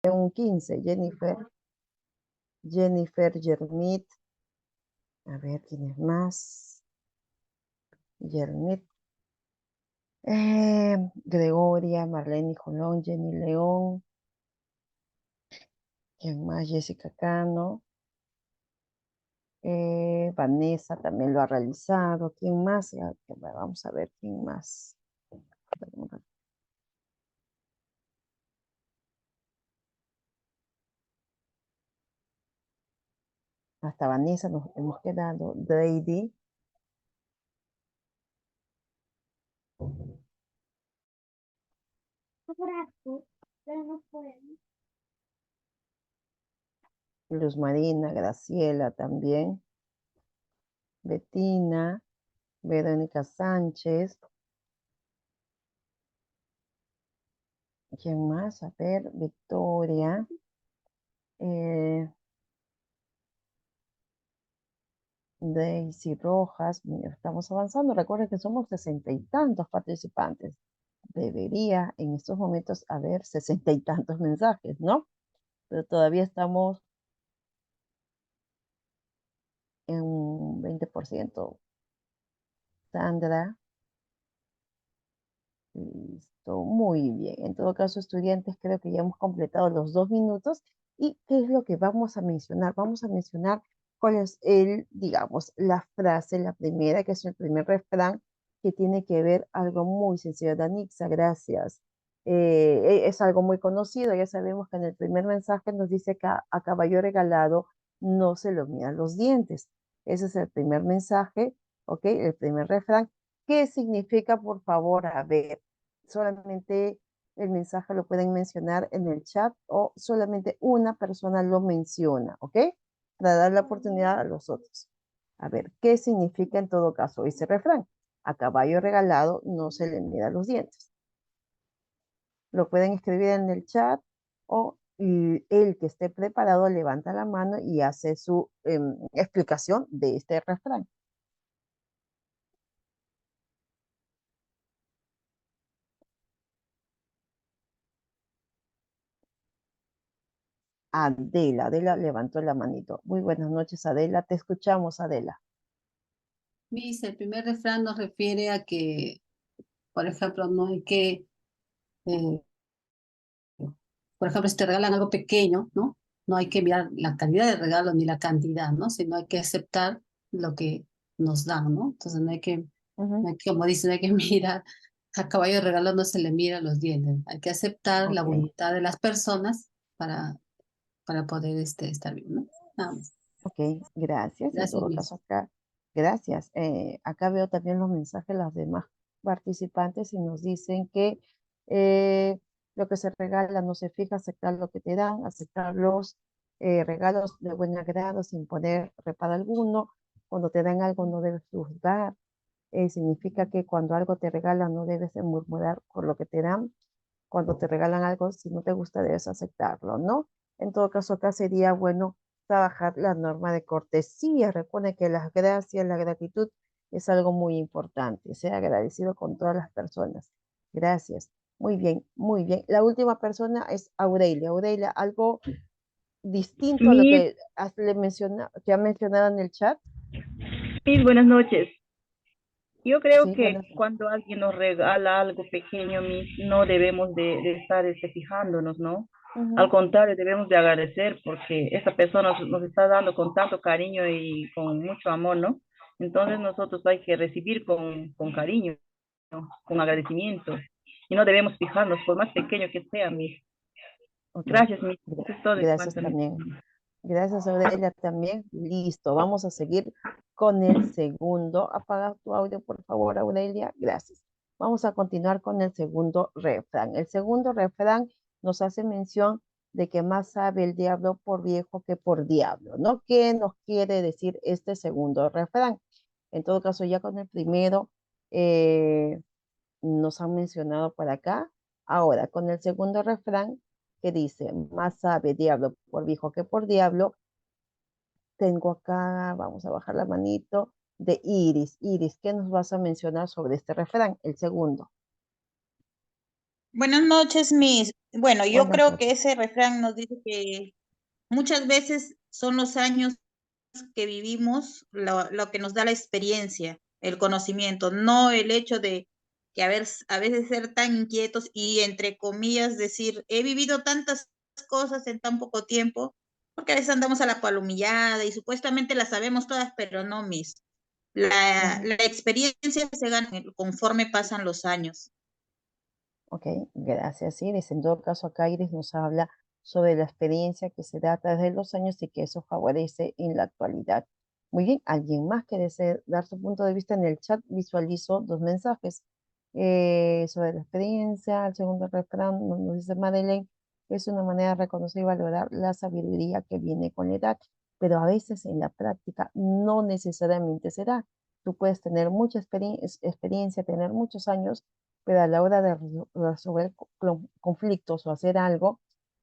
un 15, Jennifer Yermit. A ver, ¿quién es más? Yermit. Gregoria, Marlene Jolón, Jenny León. ¿Quién más? Jessica Cano. Vanessa también lo ha realizado. ¿Quién más? Ya, vamos a ver quién más. Hasta Vanessa nos hemos quedado. Brady. Luz Marina, Graciela también. Betina. Verónica Sánchez. ¿Quién más? A ver, Victoria. eh, Daisy Rojas. Mira, estamos avanzando. Recuerden que somos 60 y tantos participantes. Debería en estos momentos haber 60 y tantos mensajes, ¿no? Pero todavía estamos en un 20%. Sandra, listo, muy bien. En todo caso, estudiantes, creo que ya hemos completado los 2 minutos. ¿Y qué es lo que vamos a mencionar? Vamos a mencionar cuál es digamos, la frase, la primera, que es el primer refrán, que tiene que ver algo muy sencillo. Danixa, gracias. Es algo muy conocido, ya sabemos que en el primer mensaje nos dice que a caballo regalado no se lo miran los dientes. Ese es el primer mensaje, ¿ok? El primer refrán. ¿Qué significa, por favor? A ver, solamente el mensaje lo pueden mencionar en el chat o solamente una persona lo menciona, ¿ok? Para dar la oportunidad a los otros. A ver, ¿qué significa en todo caso ese refrán? A caballo regalado no se le mira los dientes. Lo pueden escribir en el chat o el que esté preparado levanta la mano y hace su explicación de este refrán. Adela levantó la manito. Muy buenas noches, Adela. Te escuchamos, Adela. Miss, el primer refrán nos refiere a que, por ejemplo, no hay que, eh, por ejemplo, si te regalan algo pequeño, ¿no? No hay que mirar la calidad del regalo ni la cantidad, ¿no? Sino hay que aceptar lo que nos dan, ¿no? Entonces Ujú. como dicen, no hay que mirar, a caballo de regalo no se le mira los dientes. Hay que aceptar la Ok, voluntad de las personas para poder estar bien, ¿no? Nada más. ok, gracias. En Gracias, todo Miss. caso, acá, gracias. Acá veo también los mensajes de los demás participantes y nos dicen que eh, lo que se regala no se fija, aceptar lo que te dan, aceptar los regalos de buen agrado sin poner reparo alguno. Cuando te dan algo no debes juzgar. Significa que cuando algo te regalan no debes de murmurar por lo que te dan. Cuando te regalan algo, si no te gusta, debes aceptarlo, ¿no? En todo caso, acá sería bueno trabajar la norma de cortesía. Recuerden que las gracias, la gratitud es algo muy importante. Sea agradecido con todas las personas. Gracias. Muy bien, muy bien. La última persona es Aurelia. Aurelia, algo distinto a lo Mis, que que ha mencionado en el chat. mis buenas noches. Yo creo Sí, que buenas. cuando alguien nos regala algo pequeño, no debemos de estar fijándonos, ¿no? Al Ujú. contrario, debemos de agradecer porque esa persona nos está dando con tanto cariño y con mucho amor, ¿no? Entonces nosotros hay que recibir con cariño, ¿no? Con agradecimiento. Y no debemos fijarnos, por más pequeño que sea, mis. Ok. Gracias, mis. Eso es todo en Gracias cuanto a mis. también. Gracias, Aurelia, también. Listo, vamos a seguir con el segundo. Apaga tu audio, por favor, Aurelia. Gracias. Vamos a continuar con el segundo refrán. El segundo refrán nos hace mención de que más sabe el diablo por viejo que por diablo, ¿no? ¿Qué nos quiere decir este segundo refrán? En todo caso, ya con el primero eh, nos han mencionado por acá. Ahora, con el segundo refrán que dice, más sabe diablo por viejo que por diablo, tengo acá, vamos a bajar la manito, de Iris. Iris, ¿qué nos vas a mencionar sobre este refrán? El segundo. Buenas noches, Miss. Bueno, yo Buenas creo que noches. ese refrán nos dice que muchas veces son los años que vivimos lo que nos da la experiencia, el conocimiento, no el hecho de que a veces ser tan inquietos y entre comillas decir, he vivido tantas cosas en tan poco tiempo, porque a veces andamos a la palomillada y supuestamente las sabemos todas, pero no, Miss. La experiencia se gana conforme pasan los años. Ok, gracias. Iris. En todo caso, acá Iris nos habla sobre la experiencia que se da a través de los años y que eso favorece en la actualidad. Muy bien, ¿alguien más que desee dar su punto de vista en el chat? Visualizo dos mensajes sobre la experiencia. El segundo refrán nos dice Madeleine, es una manera de reconocer y valorar la sabiduría que viene con la edad, pero a veces en la práctica no necesariamente se da. Tú puedes tener mucha experiencia, tener muchos años, pero a la hora de resolver conflictos o hacer algo,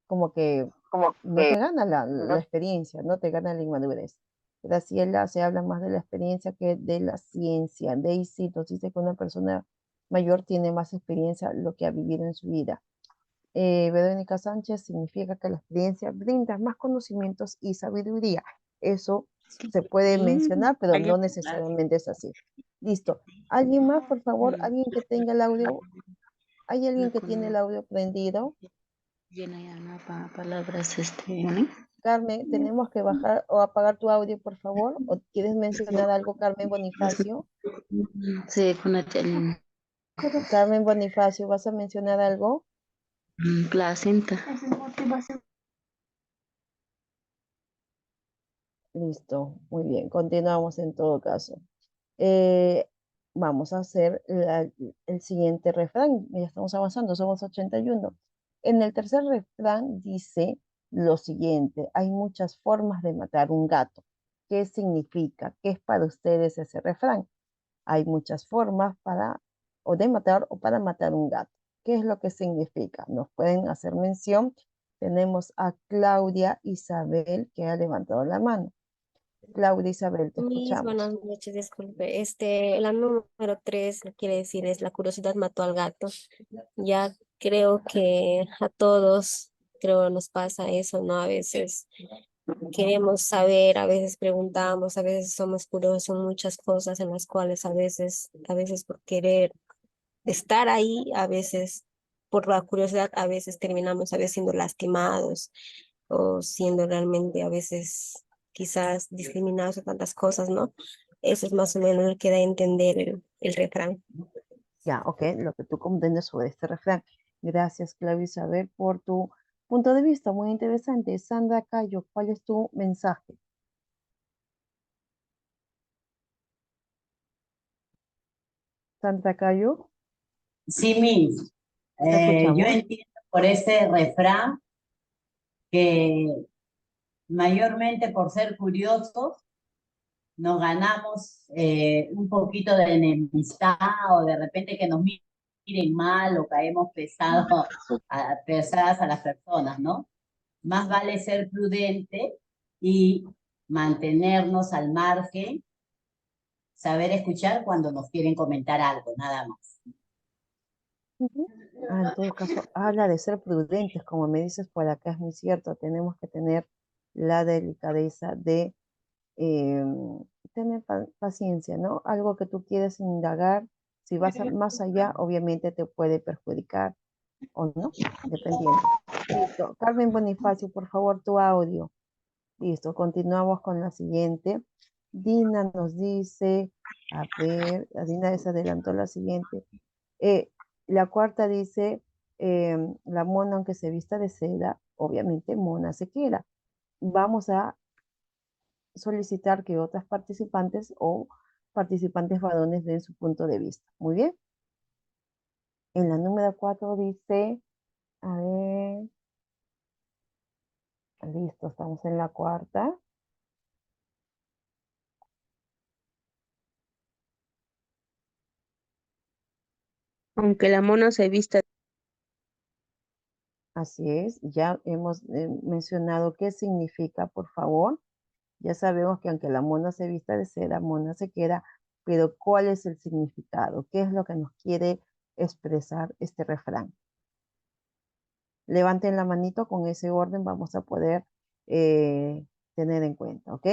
como que no te gana la experiencia, no te gana la inmadurez. Graciela se habla más de la experiencia que de la ciencia. Daisy nos dice que una persona mayor tiene más experiencia lo que ha vivido en su vida. Verónica Sánchez significa que la experiencia brinda más conocimientos y sabiduría. Eso se puede mencionar, pero no necesariamente es así. Listo. ¿Alguien más, por favor? ¿Alguien que tenga el audio? ¿Hay alguien que tiene el audio prendido? Llena ya no palabras ¿no? Carmen, tenemos que bajar o apagar tu audio, por favor. ¿O quieres mencionar algo, Carmen Bonifacio? Sí, con la chalina. Carmen Bonifacio, ¿vas a mencionar algo? Placenta. Listo, muy bien. Continuamos en todo caso. Eh, Vamos a hacer el siguiente refrán. Ya estamos avanzando, somos 81. En el tercer refrán dice lo siguiente: hay muchas formas de matar un gato. ¿Qué significa? ¿Qué es para ustedes ese refrán? Hay muchas formas para o de matar o para matar un gato. ¿Qué es lo que significa? Nos pueden hacer mención. Tenemos a Claudia Isabel que ha levantado la mano. Claudia Isabel, te Mis escuchamos. buenas noches, disculpe. La número 3 quiere decir es la curiosidad mató al gato. Ya creo que a todos, creo nos pasa eso, ¿no? A veces queremos saber, a veces preguntamos, a veces somos curiosos en muchas cosas en las cuales a veces por querer estar ahí, a veces por la curiosidad, a veces terminamos a veces siendo lastimados o siendo realmente a veces quizás discriminados o tantas cosas, ¿no? Eso es más o menos lo que da a entender el refrán. Ya, ok, lo que tú comprendes sobre este refrán. Gracias, Claudia Isabel, por tu punto de vista muy interesante. Sandra Cayo, ¿cuál es tu mensaje? Sandra Cayo, Sí, Miss. te Yo escuchamos. entiendo por ese refrán que mayormente por ser curiosos nos ganamos un poquito de enemistad o de repente que nos miren mal o caemos pesadas a las personas, ¿no? Más vale ser prudente y mantenernos al margen, saber escuchar cuando nos quieren comentar algo, nada más. Ujú. En todo caso, habla de ser prudentes, como me dices por acá, es muy cierto. Tenemos que tener la delicadeza de eh, tener paciencia, ¿no? Algo que tú quieres indagar, si vas más allá, obviamente te puede perjudicar o no, dependiendo. Listo. Carmen Bonifacio, por favor, tu audio. Listo, continuamos con la siguiente. Dina nos dice, a ver, a Dina se adelantó la siguiente. Eh, la cuarta dice, la mona aunque se vista de seda, obviamente mona se queda. Vamos a solicitar que otras participantes o participantes varones den su punto de vista. Muy bien. En la número 4 dice, a ver, listo, estamos en la cuarta. Aunque la mona se vista. Así es, ya hemos mencionado qué significa, por favor. Ya sabemos que aunque la mona se vista de seda, mona se queda, pero ¿cuál es el significado? ¿Qué es lo que nos quiere expresar este refrán? levanten la manito, con ese orden vamos a poder tener en cuenta, ¿ok?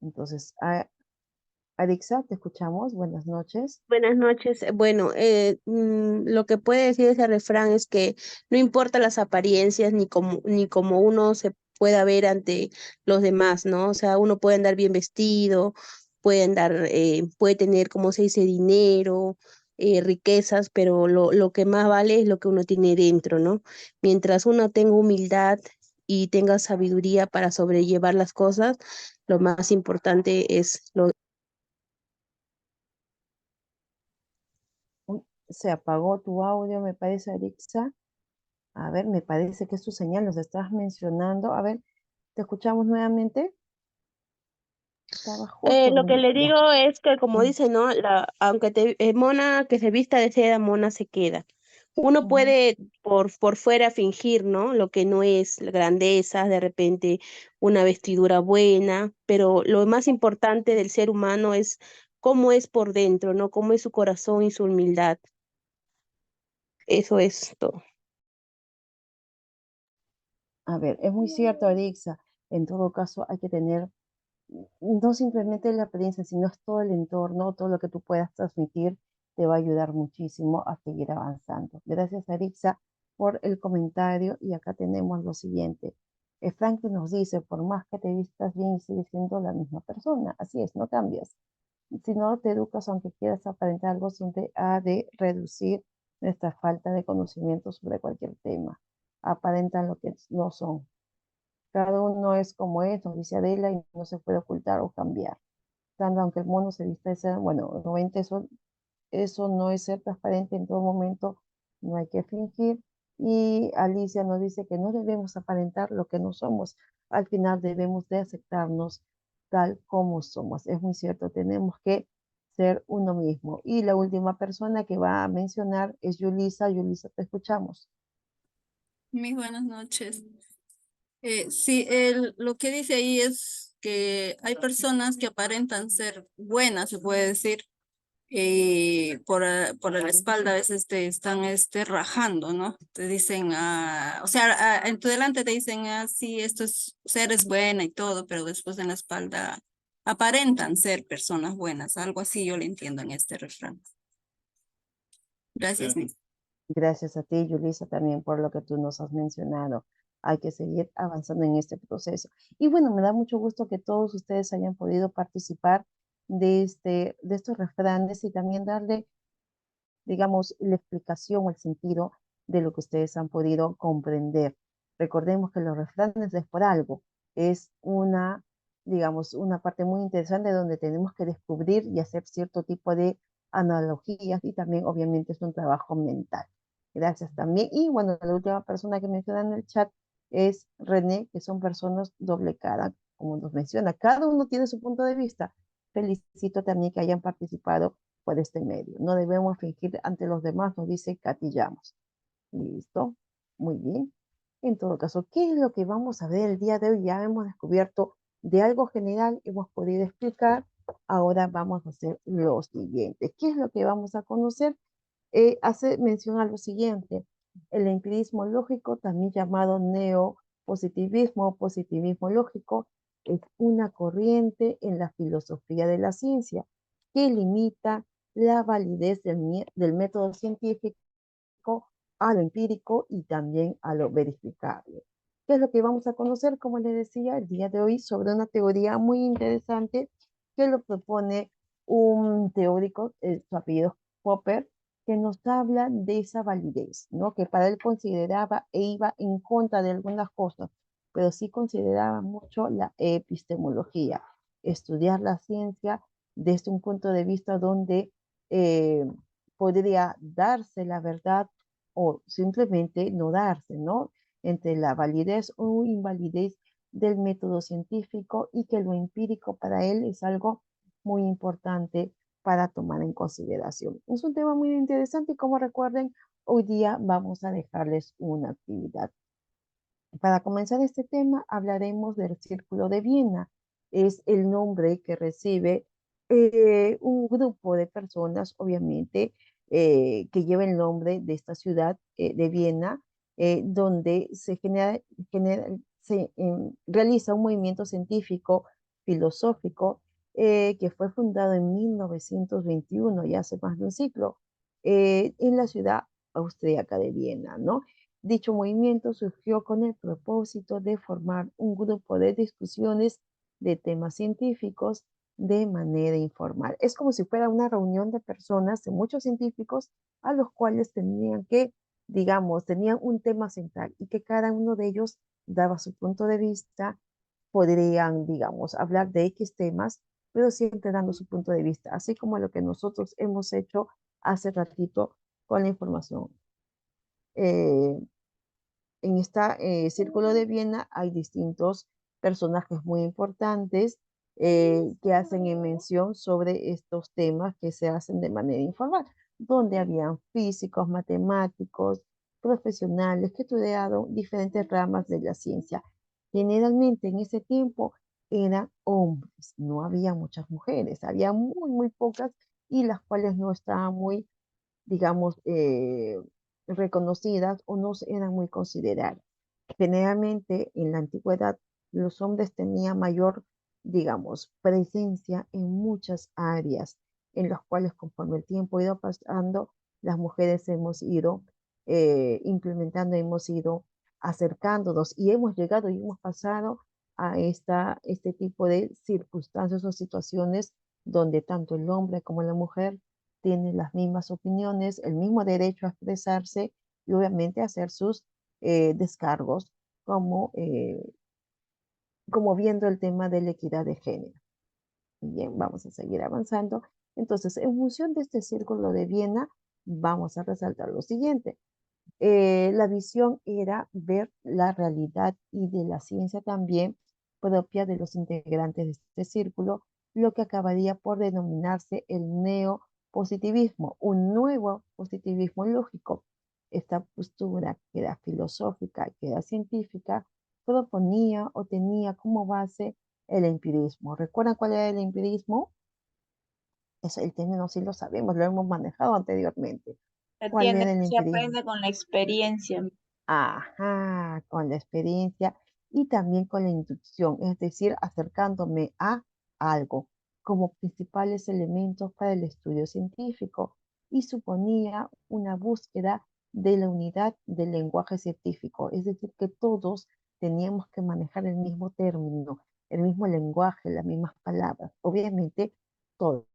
Entonces, Arixa, te escuchamos. Buenas noches. Buenas noches. Bueno, lo que puede decir ese refrán es que no importa las apariencias ni como uno se pueda ver ante los demás, ¿no? O sea, uno puede andar bien vestido, puede tener, como se dice, dinero, riquezas, pero lo que más vale es lo que uno tiene dentro, ¿no? Mientras uno tenga humildad y tenga sabiduría para sobrellevar las cosas, lo más importante es lo. Uy, se apagó tu audio, me parece, Arixa. A ver, me parece que es tu señal, nos estás mencionando. A ver, ¿te escuchamos nuevamente? Estaba justo Lo que donde... le Ya. digo es que, como Mm, dice, ¿no? Aunque mona que se vista de seda, mona se queda. Uno ujú. puede por fuera fingir, ¿no? Lo que no es la grandeza, de repente una vestidura buena, pero lo más importante del ser humano es cómo es por dentro, ¿no? Cómo es su corazón y su humildad. Eso es todo. A ver, es muy cierto, Arixa. En todo caso, hay que tener no simplemente la apariencia, sino es todo el entorno, todo lo que tú puedas transmitir, te va a ayudar muchísimo a seguir avanzando. Gracias, Arixa, por el comentario. Y acá tenemos lo siguiente. Frank nos dice, por más que te vistas bien, sigues siendo la misma persona. Así es, no cambias. Si no te educas, aunque quieras aparentar algo, siempre ha de reducir nuestra falta de conocimiento sobre cualquier tema. Aparentan lo que no son. Cada uno es como es, nos dice Adela, y no se puede ocultar o cambiar. Tanto aunque el mono se vista de ser, bueno, nuevamente eso no es ser transparente en todo momento, no hay que fingir. Y Alicia nos dice que no debemos aparentar lo que no somos. Al final debemos de aceptarnos tal como somos. Es muy cierto, tenemos que ser uno mismo. Y la última persona que va a mencionar es Yulisa. Yulisa, te escuchamos. Muy buenas noches. Sí, lo que dice ahí es que hay personas que aparentan ser buenas, se puede decir, y por la espalda a veces te están rajando, ¿no? Te dicen, o sea, en tu delante te dicen, sí, eres buena y todo, pero después en la espalda aparentan ser personas buenas. Algo así yo le entiendo en este refrán. Gracias, Miss. Gracias a ti, Yulisa, también por lo que tú nos has mencionado. Hay que seguir avanzando en este proceso. Y bueno, me da mucho gusto que todos ustedes hayan podido participar de estos refranes y también darle, digamos, la explicación o el sentido de lo que ustedes han podido comprender. Recordemos que los refranes es por algo. Es una, digamos, una parte muy interesante donde tenemos que descubrir y hacer cierto tipo de analogías, y también obviamente es un trabajo mental. Gracias también. Y bueno, la última persona que menciona en el chat es René, que son personas doble cara, como nos menciona. Cada uno tiene su punto de vista. Felicito también que hayan participado por este medio. No debemos fingir ante los demás, nos dice Catillamos. Listo, muy bien. En todo caso, ¿qué es lo que vamos a ver el día de hoy? Ya hemos descubierto de algo general, hemos podido explicar. Ahora vamos a hacer lo siguiente. ¿Qué es lo que vamos a conocer? Hace mención a lo siguiente: el empirismo lógico, también llamado neopositivismo o positivismo lógico, es una corriente en la filosofía de la ciencia que limita la validez del método científico a lo empírico y también a lo verificable. ¿Qué es lo que vamos a conocer? Como les decía, el día de hoy, sobre una teoría muy interesante que lo propone un teórico, su apellido es Popper, que nos habla de esa validez, ¿no? Que para él consideraba e iba en contra de algunas cosas, pero sí consideraba mucho la epistemología, estudiar la ciencia desde un punto de vista donde eh, podría darse la verdad o simplemente no darse, ¿no? Entre la validez o invalidez del método científico, y que lo empírico para él es algo muy importante para tomar en consideración. Es un tema muy interesante y, como recuerden, hoy día vamos a dejarles una actividad. Para comenzar este tema, hablaremos del Círculo de Viena. Es el nombre que recibe un grupo de personas, obviamente, que lleva el nombre de esta ciudad de Viena, donde se realiza un movimiento científico, filosófico, que fue fundado en 1921, ya hace más de un siglo, en la ciudad austríaca de Viena, ¿no? Dicho movimiento surgió con el propósito de formar un grupo de discusiones de temas científicos de manera informal. Es como si fuera una reunión de personas, de muchos científicos, a los cuales tenían que, digamos, tenían un tema central y que cada uno de ellos daba su punto de vista, podrían, digamos, hablar de X temas, pero siempre dando su punto de vista, así como lo que nosotros hemos hecho hace ratito con la información. En este Círculo de Viena hay distintos personajes muy importantes que hacen mención sobre estos temas que se hacen de manera informal, donde habían físicos, matemáticos, profesionales que estudiaron diferentes ramas de la ciencia. Generalmente en ese tiempo eran hombres, no había muchas mujeres, había muy pocas y las cuales no estaban muy, digamos, reconocidas o no eran muy consideradas. Generalmente en la antigüedad los hombres tenían mayor, digamos, presencia en muchas áreas en las cuales conforme el tiempo ha ido pasando, las mujeres hemos ido implementando, hemos ido acercándonos y hemos llegado y hemos pasado a este tipo de circunstancias o situaciones donde tanto el hombre como la mujer tienen las mismas opiniones, el mismo derecho a expresarse y obviamente a hacer sus descargos como, como viendo el tema de la equidad de género. Bien, vamos a seguir avanzando. Entonces, en función de este círculo de Viena, vamos a resaltar lo siguiente. La visión era ver la realidad y de la ciencia también propia de los integrantes de este círculo, lo que acabaría por denominarse el neopositivismo, un nuevo positivismo lógico. Esta postura, que era filosófica, que era científica, proponía o tenía como base el empirismo. ¿Recuerdan cuál era el empirismo? Eso, el término sí lo sabemos, lo hemos manejado anteriormente. Se ¿Cuál entiende era el que se empirismo? aprende con la experiencia. Ajá, con la experiencia y también con la inducción, es decir, acercándome a algo como principales elementos para el estudio científico y suponía una búsqueda de la unidad del lenguaje científico, es decir, que todos teníamos que manejar el mismo término, el mismo lenguaje, las mismas palabras. Obviamente, todos.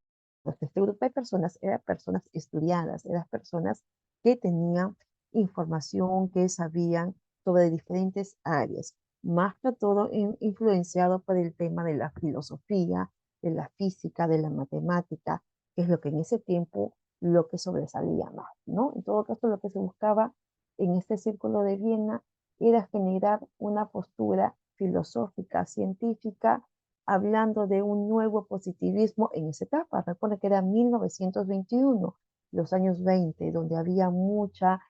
Este grupo de personas eran personas estudiadas, eran personas que tenían información, que sabían sobre diferentes áreas, más que todo influenciado por el tema de la filosofía, de la física, de la matemática, que es lo que en ese tiempo lo que sobresalía más, ¿no? En todo caso, lo que se buscaba en este círculo de Viena era generar una postura filosófica, científica, hablando de un nuevo positivismo en esa etapa. Recuerda que era 1921, los años 20, donde había mucha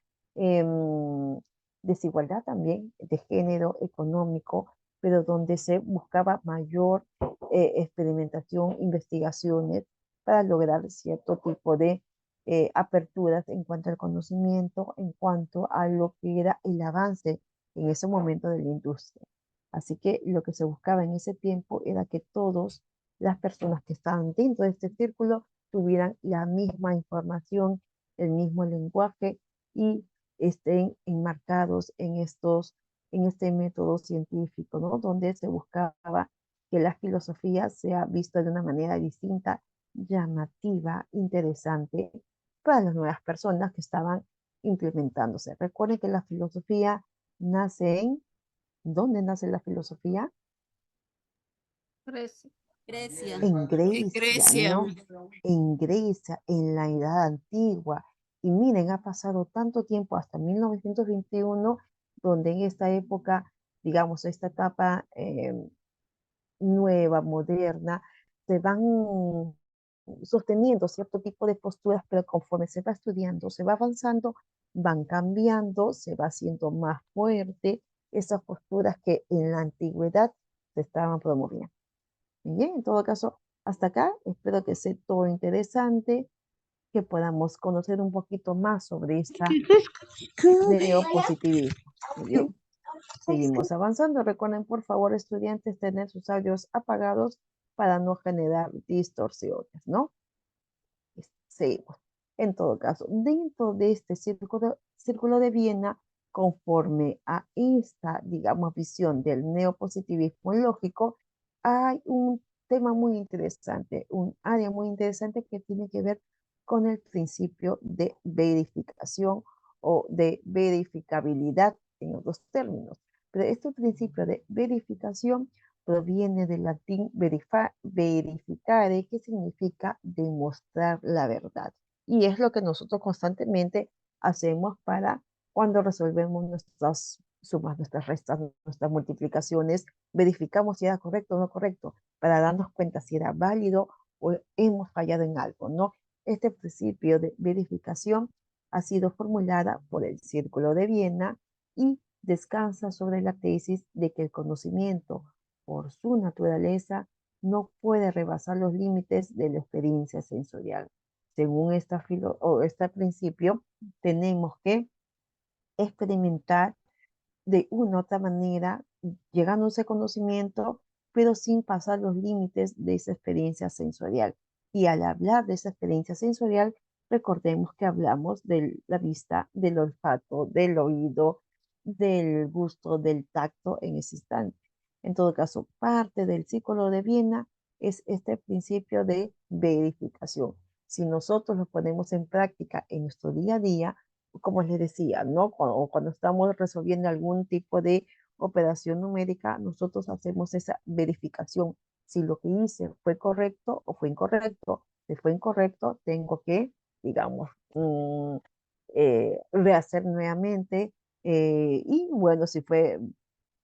desigualdad también de género económico, pero donde se buscaba mayor experimentación, investigaciones para lograr cierto tipo de aperturas en cuanto al conocimiento, en cuanto a lo que era el avance en ese momento de la industria. Así que lo que se buscaba en ese tiempo era que todas las personas que estaban dentro de este círculo tuvieran la misma información, el mismo lenguaje y estén enmarcados en este método científico, ¿no? Donde se buscaba que la filosofía sea vista de una manera distinta, llamativa, interesante para las nuevas personas que estaban implementándose. Recuerden que la filosofía nace en, ¿dónde nace la filosofía? Grecia. Grecia. En Grecia, Grecia. ¿no? En Grecia, en la Edad Antigua. Y miren, ha pasado tanto tiempo hasta 1921, donde en esta época, digamos, esta etapa nueva, moderna, se van sosteniendo cierto tipo de posturas, pero conforme se va estudiando, se va avanzando, van cambiando, se va haciendo más fuerte esas posturas que en la antigüedad se estaban promoviendo. Bien, en todo caso, hasta acá, espero que sea todo interesante, que podamos conocer un poquito más sobre esta neopositivismo. Muy bien. Seguimos avanzando. Recuerden, por favor, estudiantes, tener sus audios apagados para no generar distorsiones, ¿no? Seguimos. En todo caso, dentro de este círculo de Viena, conforme a esta, digamos, visión del neopositivismo lógico, hay un tema muy interesante, un área muy interesante que tiene que ver con el principio de verificación o de verificabilidad en otros términos. Pero este principio de verificación proviene del latín verificare, que significa demostrar la verdad. Y es lo que nosotros constantemente hacemos para cuando resolvemos nuestras sumas, nuestras restas, nuestras multiplicaciones, verificamos si era correcto o no correcto, para darnos cuenta si era válido o hemos fallado en algo, ¿no? Este principio de verificación ha sido formulada por el Círculo de Viena y descansa sobre la tesis de que el conocimiento, por su naturaleza, no puede rebasar los límites de la experiencia sensorial. Según este principio, tenemos que experimentar de una u otra manera, llegando a ese conocimiento, pero sin pasar los límites de esa experiencia sensorial. Y al hablar de esa experiencia sensorial, recordemos que hablamos de la vista, del olfato, del oído, del gusto, del tacto en ese instante. En todo caso, parte del círculo de Viena es este principio de verificación. Si nosotros lo ponemos en práctica en nuestro día a día, como les decía, ¿no? Cuando estamos resolviendo algún tipo de operación numérica, nosotros hacemos esa verificación. Si lo que hice fue correcto o fue incorrecto. Si fue incorrecto, tengo que, digamos, rehacer nuevamente. Y bueno, si fue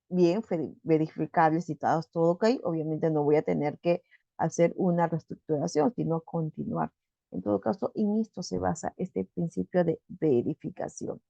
bien, verificable, si está todo ok, obviamente no voy a tener que hacer una reestructuración, sino continuar. En todo caso, en esto se basa este principio de verificación.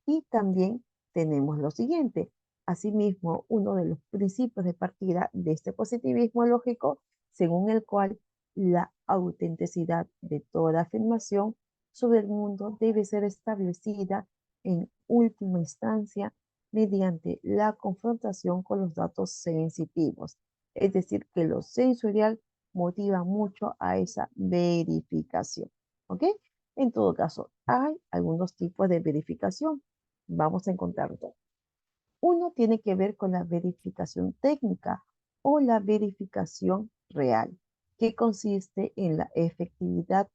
Y también tenemos lo siguiente. Asimismo, uno de los principios de partida de este positivismo lógico, según el cual la autenticidad de toda afirmación sobre el mundo debe ser establecida en última instancia mediante la confrontación con los datos sensitivos. Es decir, que lo sensorial motiva mucho a esa verificación. ¿Ok? En todo caso, hay algunos tipos de verificación. Vamos a encontrar dos. Uno tiene que ver con la verificación técnica o la verificación real, que consiste en la efectiva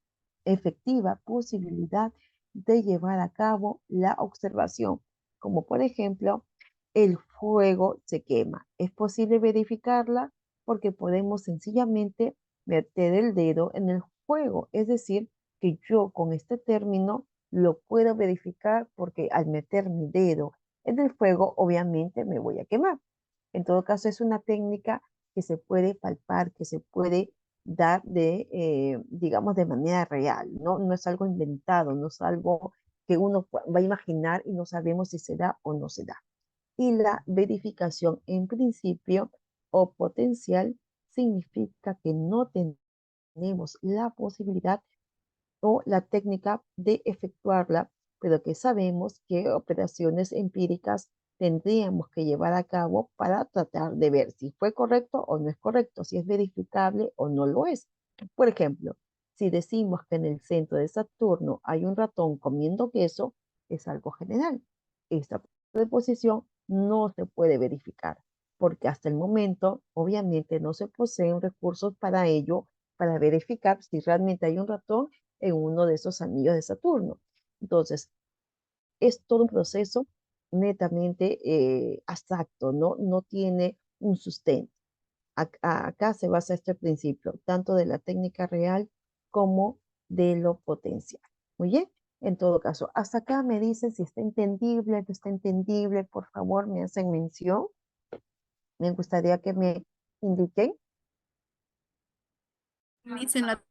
posibilidad de llevar a cabo la observación, como por ejemplo, el fuego se quema. Es posible verificarla porque podemos sencillamente meter el dedo en el fuego, es decir, que yo con este término lo puedo verificar porque al meter mi dedo en el fuego, obviamente me voy a quemar. En todo caso, es una técnica que se puede palpar, que se puede dar digamos, de manera real, ¿no? No es algo inventado, no es algo que uno va a imaginar y no sabemos si se da o no se da. Y la verificación en principio o potencial significa que no tenemos la posibilidad o la técnica de efectuarla, pero que sabemos qué operaciones empíricas tendríamos que llevar a cabo para tratar de ver si fue correcto o no es correcto, si es verificable o no lo es. Por ejemplo, si decimos que en el centro de Saturno hay un ratón comiendo queso, es algo general. Esta preposición no se puede verificar, porque hasta el momento, obviamente, no se poseen recursos para ello, para verificar si realmente hay un ratón en uno de esos anillos de Saturno. Entonces, es todo un proceso netamente abstracto, ¿no? No tiene un sustento. Acá se basa este principio, tanto de la técnica real como de lo potencial. Muy bien, en todo caso, hasta acá me dicen si está entendible, no está entendible, por favor, me hacen mención. Me gustaría que me indiquen. Dicen la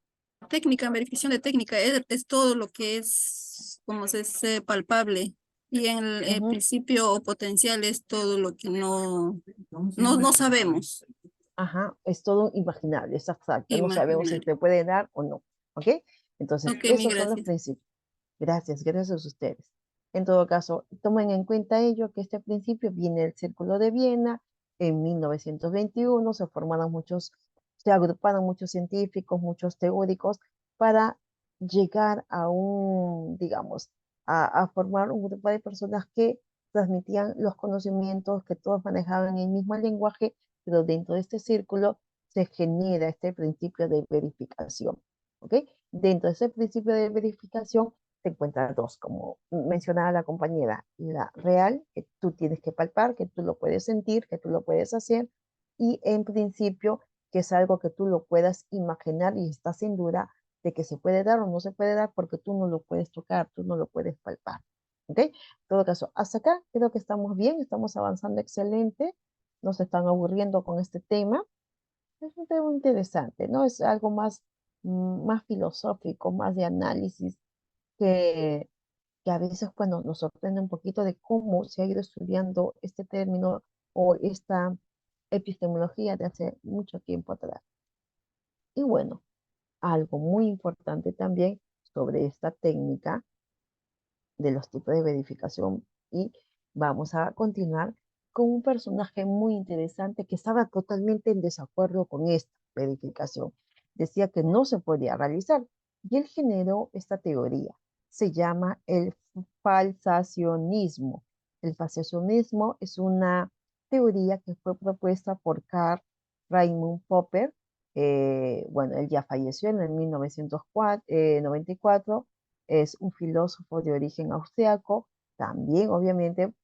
técnica, verificación de técnica, es todo lo que es, como se dice, palpable. Y en el principio o potencial es todo lo que no sabemos. Ajá, es todo imaginable, es abstracto, no sabemos si Imaginar. se puede dar o no, ¿ok? Entonces, Ok, esos son los gracias. principios. Gracias, gracias a ustedes. En todo caso, tomen en cuenta ello que este principio viene del Círculo de Viena en 1921, se agruparon muchos científicos, muchos teóricos para llegar a digamos, a formar un grupo de personas que transmitían los conocimientos, que todos manejaban el mismo lenguaje, pero dentro de este círculo se genera este principio de verificación, ¿ok? Dentro de ese principio de verificación se encuentran dos, como mencionaba la compañera, la real, que tú tienes que palpar, que tú lo puedes sentir, que tú lo puedes hacer, y en principio, que es algo que tú lo puedas imaginar y estás sin duda de que se puede dar o no se puede dar porque tú no lo puedes tocar, tú no lo puedes palpar. ¿Ok? En todo caso, hasta acá creo que estamos bien, estamos avanzando excelente, no se están aburriendo con este tema. Es un tema interesante, ¿no? Es algo más, más filosófico, más de análisis, que, que a veces cuando nos sorprende un poquito de cómo se ha ido estudiando este término o esta epistemología de hace mucho tiempo atrás. Y bueno, algo muy importante también sobre esta técnica de los tipos de verificación, y vamos a continuar con un personaje muy interesante que estaba totalmente en desacuerdo con esta verificación. Decía que no se podía realizar y él generó esta teoría. Se llama el falsacionismo. El falsacionismo es una teoría que fue propuesta por Karl Raimund Popper. Bueno, él ya falleció en el 1994. Es un filósofo de origen austriaco, también obviamente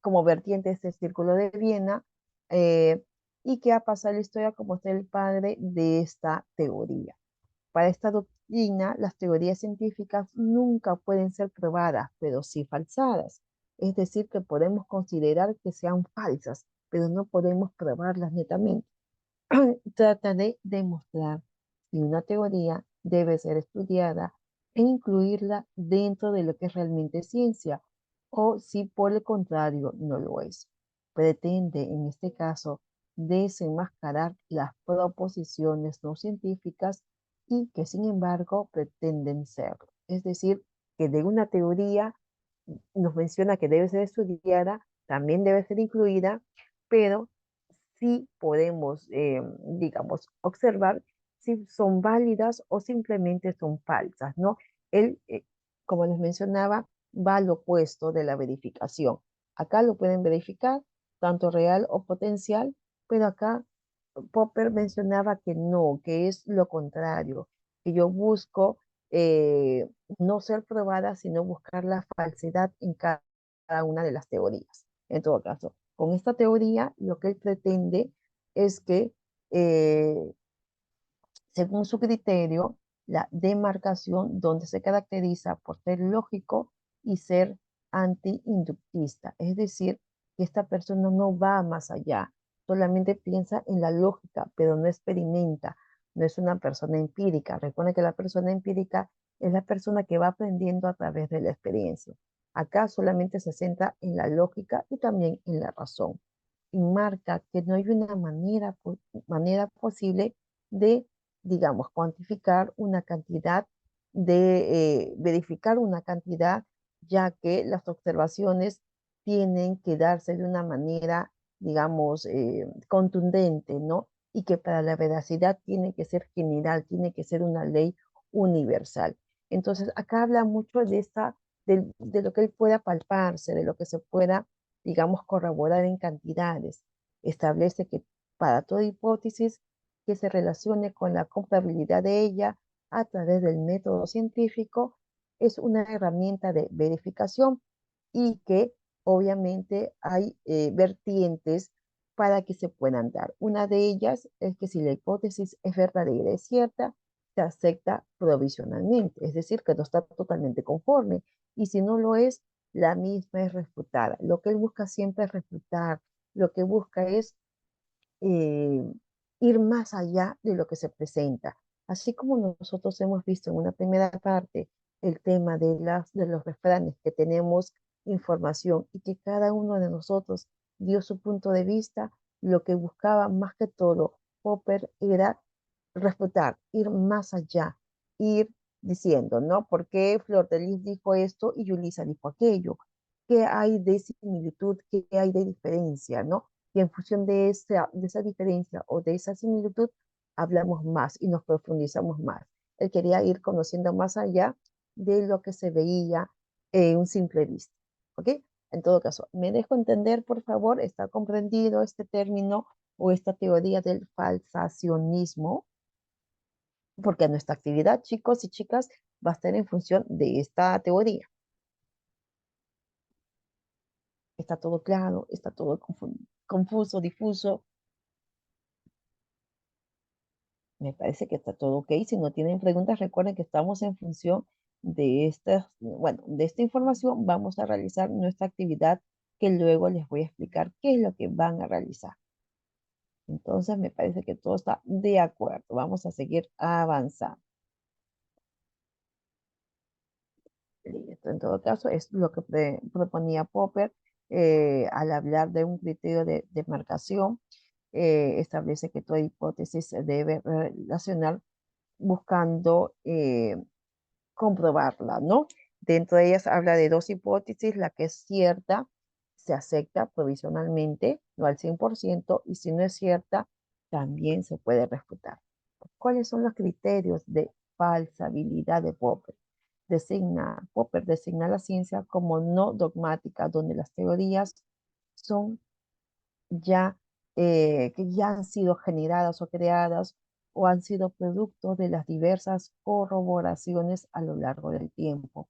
como vertiente de este Círculo de Viena, eh, y que ha pasado la historia como ser el padre de esta teoría. Para esta doctrina, las teorías científicas nunca pueden ser probadas, pero sí falsadas. Es decir, que podemos considerar que sean falsas, pero no podemos probarlas netamente. Trata de demostrar si una teoría debe ser estudiada e incluirla dentro de lo que es realmente ciencia, o si por el contrario no lo es. Pretende, en este caso, desenmascarar las proposiciones no científicas y que, sin embargo, pretenden serlo. Es decir, que de una teoría nos menciona que debe ser estudiada, también debe ser incluida, pero sí podemos, digamos, observar si son válidas o simplemente son falsas, ¿no? Él, como les mencionaba, va al opuesto de la verificación. Acá lo pueden verificar, tanto real o potencial, pero acá Popper mencionaba que no, que es lo contrario, que yo busco no ser probada, sino buscar la falsedad en cada una de las teorías. En todo caso, con esta teoría, lo que él pretende es que, eh, según su criterio, la demarcación donde se caracteriza por ser lógico y ser anti-inductista, es decir, que esta persona no va más allá, solamente piensa en la lógica, pero no experimenta, no es una persona empírica. Recuerden que la persona empírica es la persona que va aprendiendo a través de la experiencia. Acá solamente se centra en la lógica y también en la razón. Y marca que no hay una manera posible de, digamos, cuantificar una cantidad, de verificar una cantidad, ya que las observaciones tienen que darse de una manera, digamos, contundente, ¿no? Y que para la veracidad tiene que ser general, tiene que ser una ley universal. Entonces, acá habla mucho de lo que él pueda palparse, de lo que se pueda, digamos, corroborar en cantidades. Establece que para toda hipótesis que se relacione con la comprobabilidad de ella a través del método científico, es una herramienta de verificación, y que obviamente hay vertientes para que se puedan dar. Una de ellas es que si la hipótesis es verdadera y es cierta, se acepta provisionalmente, es decir, que no está totalmente conforme, y si no lo es, la misma es refutada. Lo que él busca siempre es refutar, lo que busca es eh, ir más allá de lo que se presenta. Así como nosotros hemos visto en una primera parte el tema de los refranes, que tenemos información y que cada uno de nosotros dio su punto de vista, lo que buscaba más que todo Popper era refutar, ir más allá, ir diciendo, ¿no? ¿Por qué Flor de Lis dijo esto y Yulisa dijo aquello? qué hay de similitud, qué hay de diferencia, ¿no? Y en función de esa diferencia o de esa similitud, hablamos más y nos profundizamos más. Él quería ir conociendo más allá de lo que se veía en un simple vista, ¿ok? En todo caso, ¿me dejo entender, por favor? ¿Está comprendido este término o esta teoría del falsacionismo? Porque nuestra actividad, chicos y chicas, va a estar en función de esta teoría. Está todo claro, está todo confuso, difuso. Me parece que está todo ok. Si no tienen preguntas, recuerden que estamos en función de bueno, de esta información vamos a realizar nuestra actividad que luego les voy a explicar qué es lo que van a realizar. Entonces me parece que todo está de acuerdo. Vamos a seguir avanzando. Listo. En todo caso, es lo que proponía Popper al hablar de un criterio de marcación. Establece que toda hipótesis se debe relacionar buscando comprobarla, ¿no? Dentro de ellas habla de dos hipótesis, la que es cierta se acepta provisionalmente, no al 100%, y si no es cierta, también se puede refutar. ¿Cuáles son los criterios de falsabilidad de Popper? Popper designa la ciencia como no dogmática, donde las teorías son ya que ya han sido generadas o creadas o han sido producto de las diversas corroboraciones a lo largo del tiempo,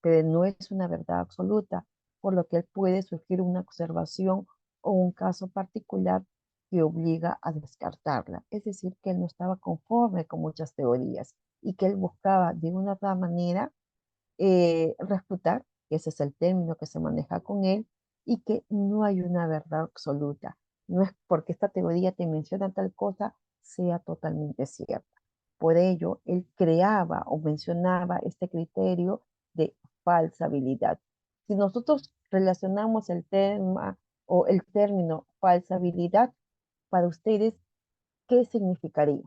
pero no es una verdad absoluta, por lo que puede surgir una observación o un caso particular que obliga a descartarla. Es decir, que él no estaba conforme con muchas teorías y que él buscaba de una otra manera refutar, que ese es el término que se maneja con él, y que no hay una verdad absoluta. No es porque esta teoría te menciona tal cosa, sea totalmente cierta. Por ello, él creaba o mencionaba este criterio de falsabilidad. Si nosotros relacionamos el tema o el término falsabilidad, para ustedes, ¿qué significaría?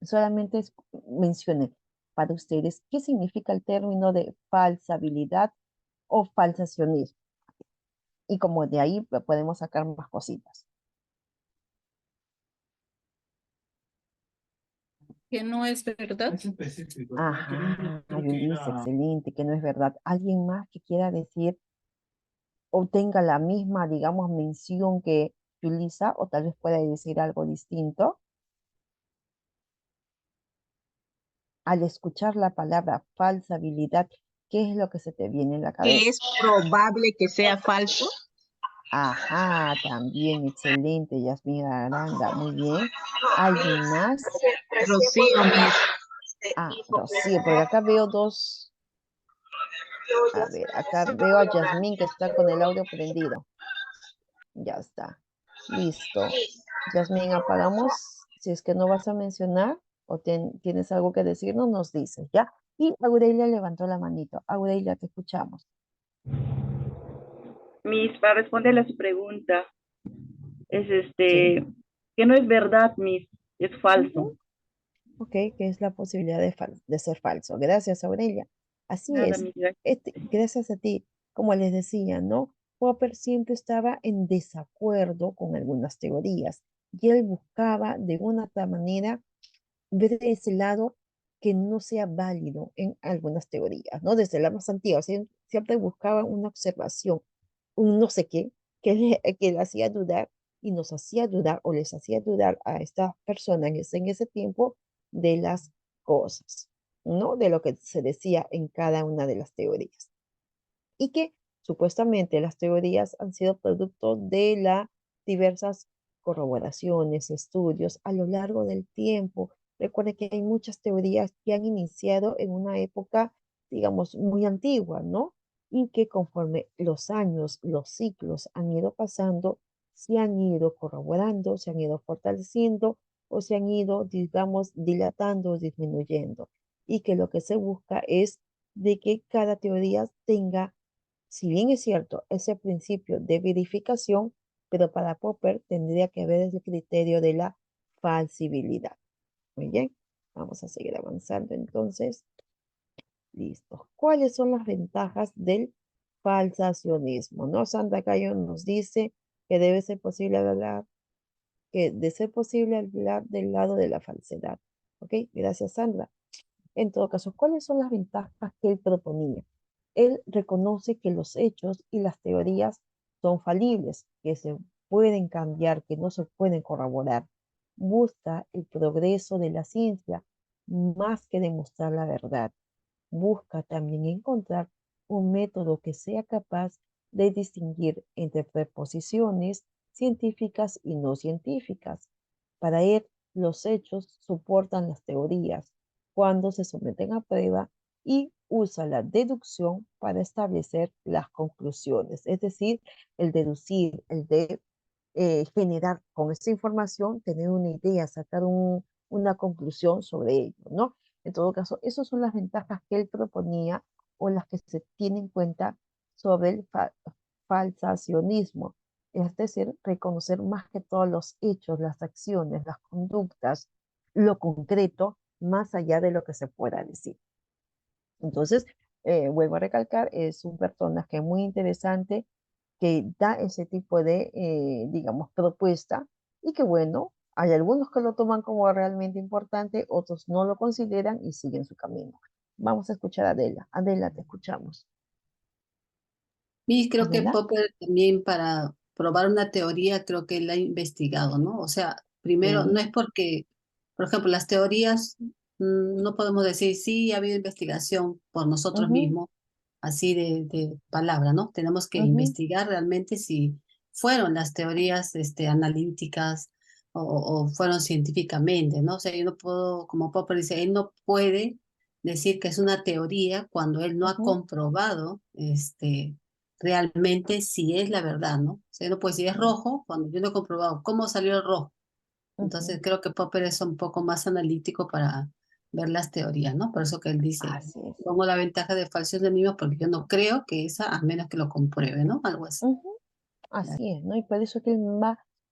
Solamente mencioné para ustedes qué significa el término de falsabilidad o falsacionismo. Y como de ahí podemos sacar más cositas. Que no es verdad. Ajá, Yulisa, excelente, que no es verdad. ¿Alguien más que quiera decir o tenga la misma, digamos, mención que Yulisa o tal vez pueda decir algo distinto? Al escuchar la palabra falsabilidad, ¿qué es lo que se te viene en la cabeza? Que es probable que sea falso. Ajá, también excelente, Yasmín Aranda, muy bien. ¿Alguien más? Rocío, Miss. Rocío, porque acá veo dos. A ver, acá veo a Yasmín que está con el audio prendido. Ya está. Listo. Yasmín, apagamos. Si es que no vas a mencionar o tienes algo que decirnos, nos dices, ¿ya? Y Aurelia levantó la manito. Aurelia, te escuchamos. Miss, para responderle a su pregunta, es Sí. que no es verdad, Miss, es falso. Ujú. Ok, que es la posibilidad de ser falso. Gracias, Aurelia. Así Nada, es. Miss, gracias. Gracias a ti. Como les decía, ¿no? Popper siempre estaba en desacuerdo con algunas teorías y él buscaba de una otra manera ver ese lado que no sea válido en algunas teorías, ¿no? Desde la más antigua, siempre buscaba una observación, un no sé qué, que le hacía dudar y nos hacía dudar o les hacía dudar a estas personas en ese tiempo de las cosas, ¿no? De lo que se decía en cada una de las teorías. Y que supuestamente las teorías han sido producto de las diversas corroboraciones, estudios a lo largo del tiempo. Recuerde que hay muchas teorías que han iniciado en una época, digamos, muy antigua, ¿no? Y que conforme los años, los ciclos han ido pasando, se han ido corroborando, se han ido fortaleciendo o se han ido, digamos, dilatando o disminuyendo. Y que lo que se busca es de que cada teoría tenga, si bien es cierto, ese principio de verificación, pero para Popper tendría que haber ese criterio de la falsibilidad. Muy bien, vamos a seguir avanzando entonces. Listo. ¿Cuáles son las ventajas del falsacionismo? ¿No? Sandra Cayo nos dice que debe ser posible hablar, que de ser posible hablar del lado de la falsedad. ¿Ok? Gracias, Sandra. En todo caso, ¿cuáles son las ventajas que él proponía? Él reconoce que los hechos y las teorías son falibles, que se pueden cambiar, que no se pueden corroborar. Busca el progreso de la ciencia más que demostrar la verdad. Busca también encontrar un método que sea capaz de distinguir entre preposiciones científicas y no científicas. Para él, los hechos soportan las teorías cuando se someten a prueba y usa la deducción para establecer las conclusiones, es decir, el deducir, el de generar con esta información, tener una idea, sacar una conclusión sobre ello, ¿no? En todo caso, esas son las ventajas que él proponía o las que se tienen en cuenta sobre el falsacionismo, es decir, reconocer más que todos los hechos, las acciones, las conductas, lo concreto, más allá de lo que se pueda decir. Entonces, vuelvo a recalcar, es un personaje muy interesante que da ese tipo de, digamos, propuesta y que bueno, hay algunos que lo toman como realmente importante, otros no lo consideran y siguen su camino. Vamos a escuchar a Adela. Adela, te escuchamos. Y creo que Adela. Popper también para probar una teoría, creo que él ha investigado, ¿no? O sea, primero, no Sí. es porque, por ejemplo, las teorías, no podemos decir, sí, ha habido investigación por nosotros Ujú, mismos, así de palabra, ¿no? Tenemos que ujú, investigar realmente si fueron las teorías analíticas o fueron científicamente, ¿no? O sea, yo no puedo, como Popper dice, él no puede decir que es una teoría cuando él no ha ujú, comprobado realmente si es la verdad, ¿no? O sea, no puede decir es rojo cuando yo no he comprobado cómo salió el rojo. ujú. Entonces creo que Popper es un poco más analítico para ver las teorías, ¿no? Por eso que él dice, Así es. pongo la ventaja de falsacionismo porque yo no creo que esa, a menos que lo compruebe, ¿no? Algo así. Ujú. Así es, ¿no? Y por eso que él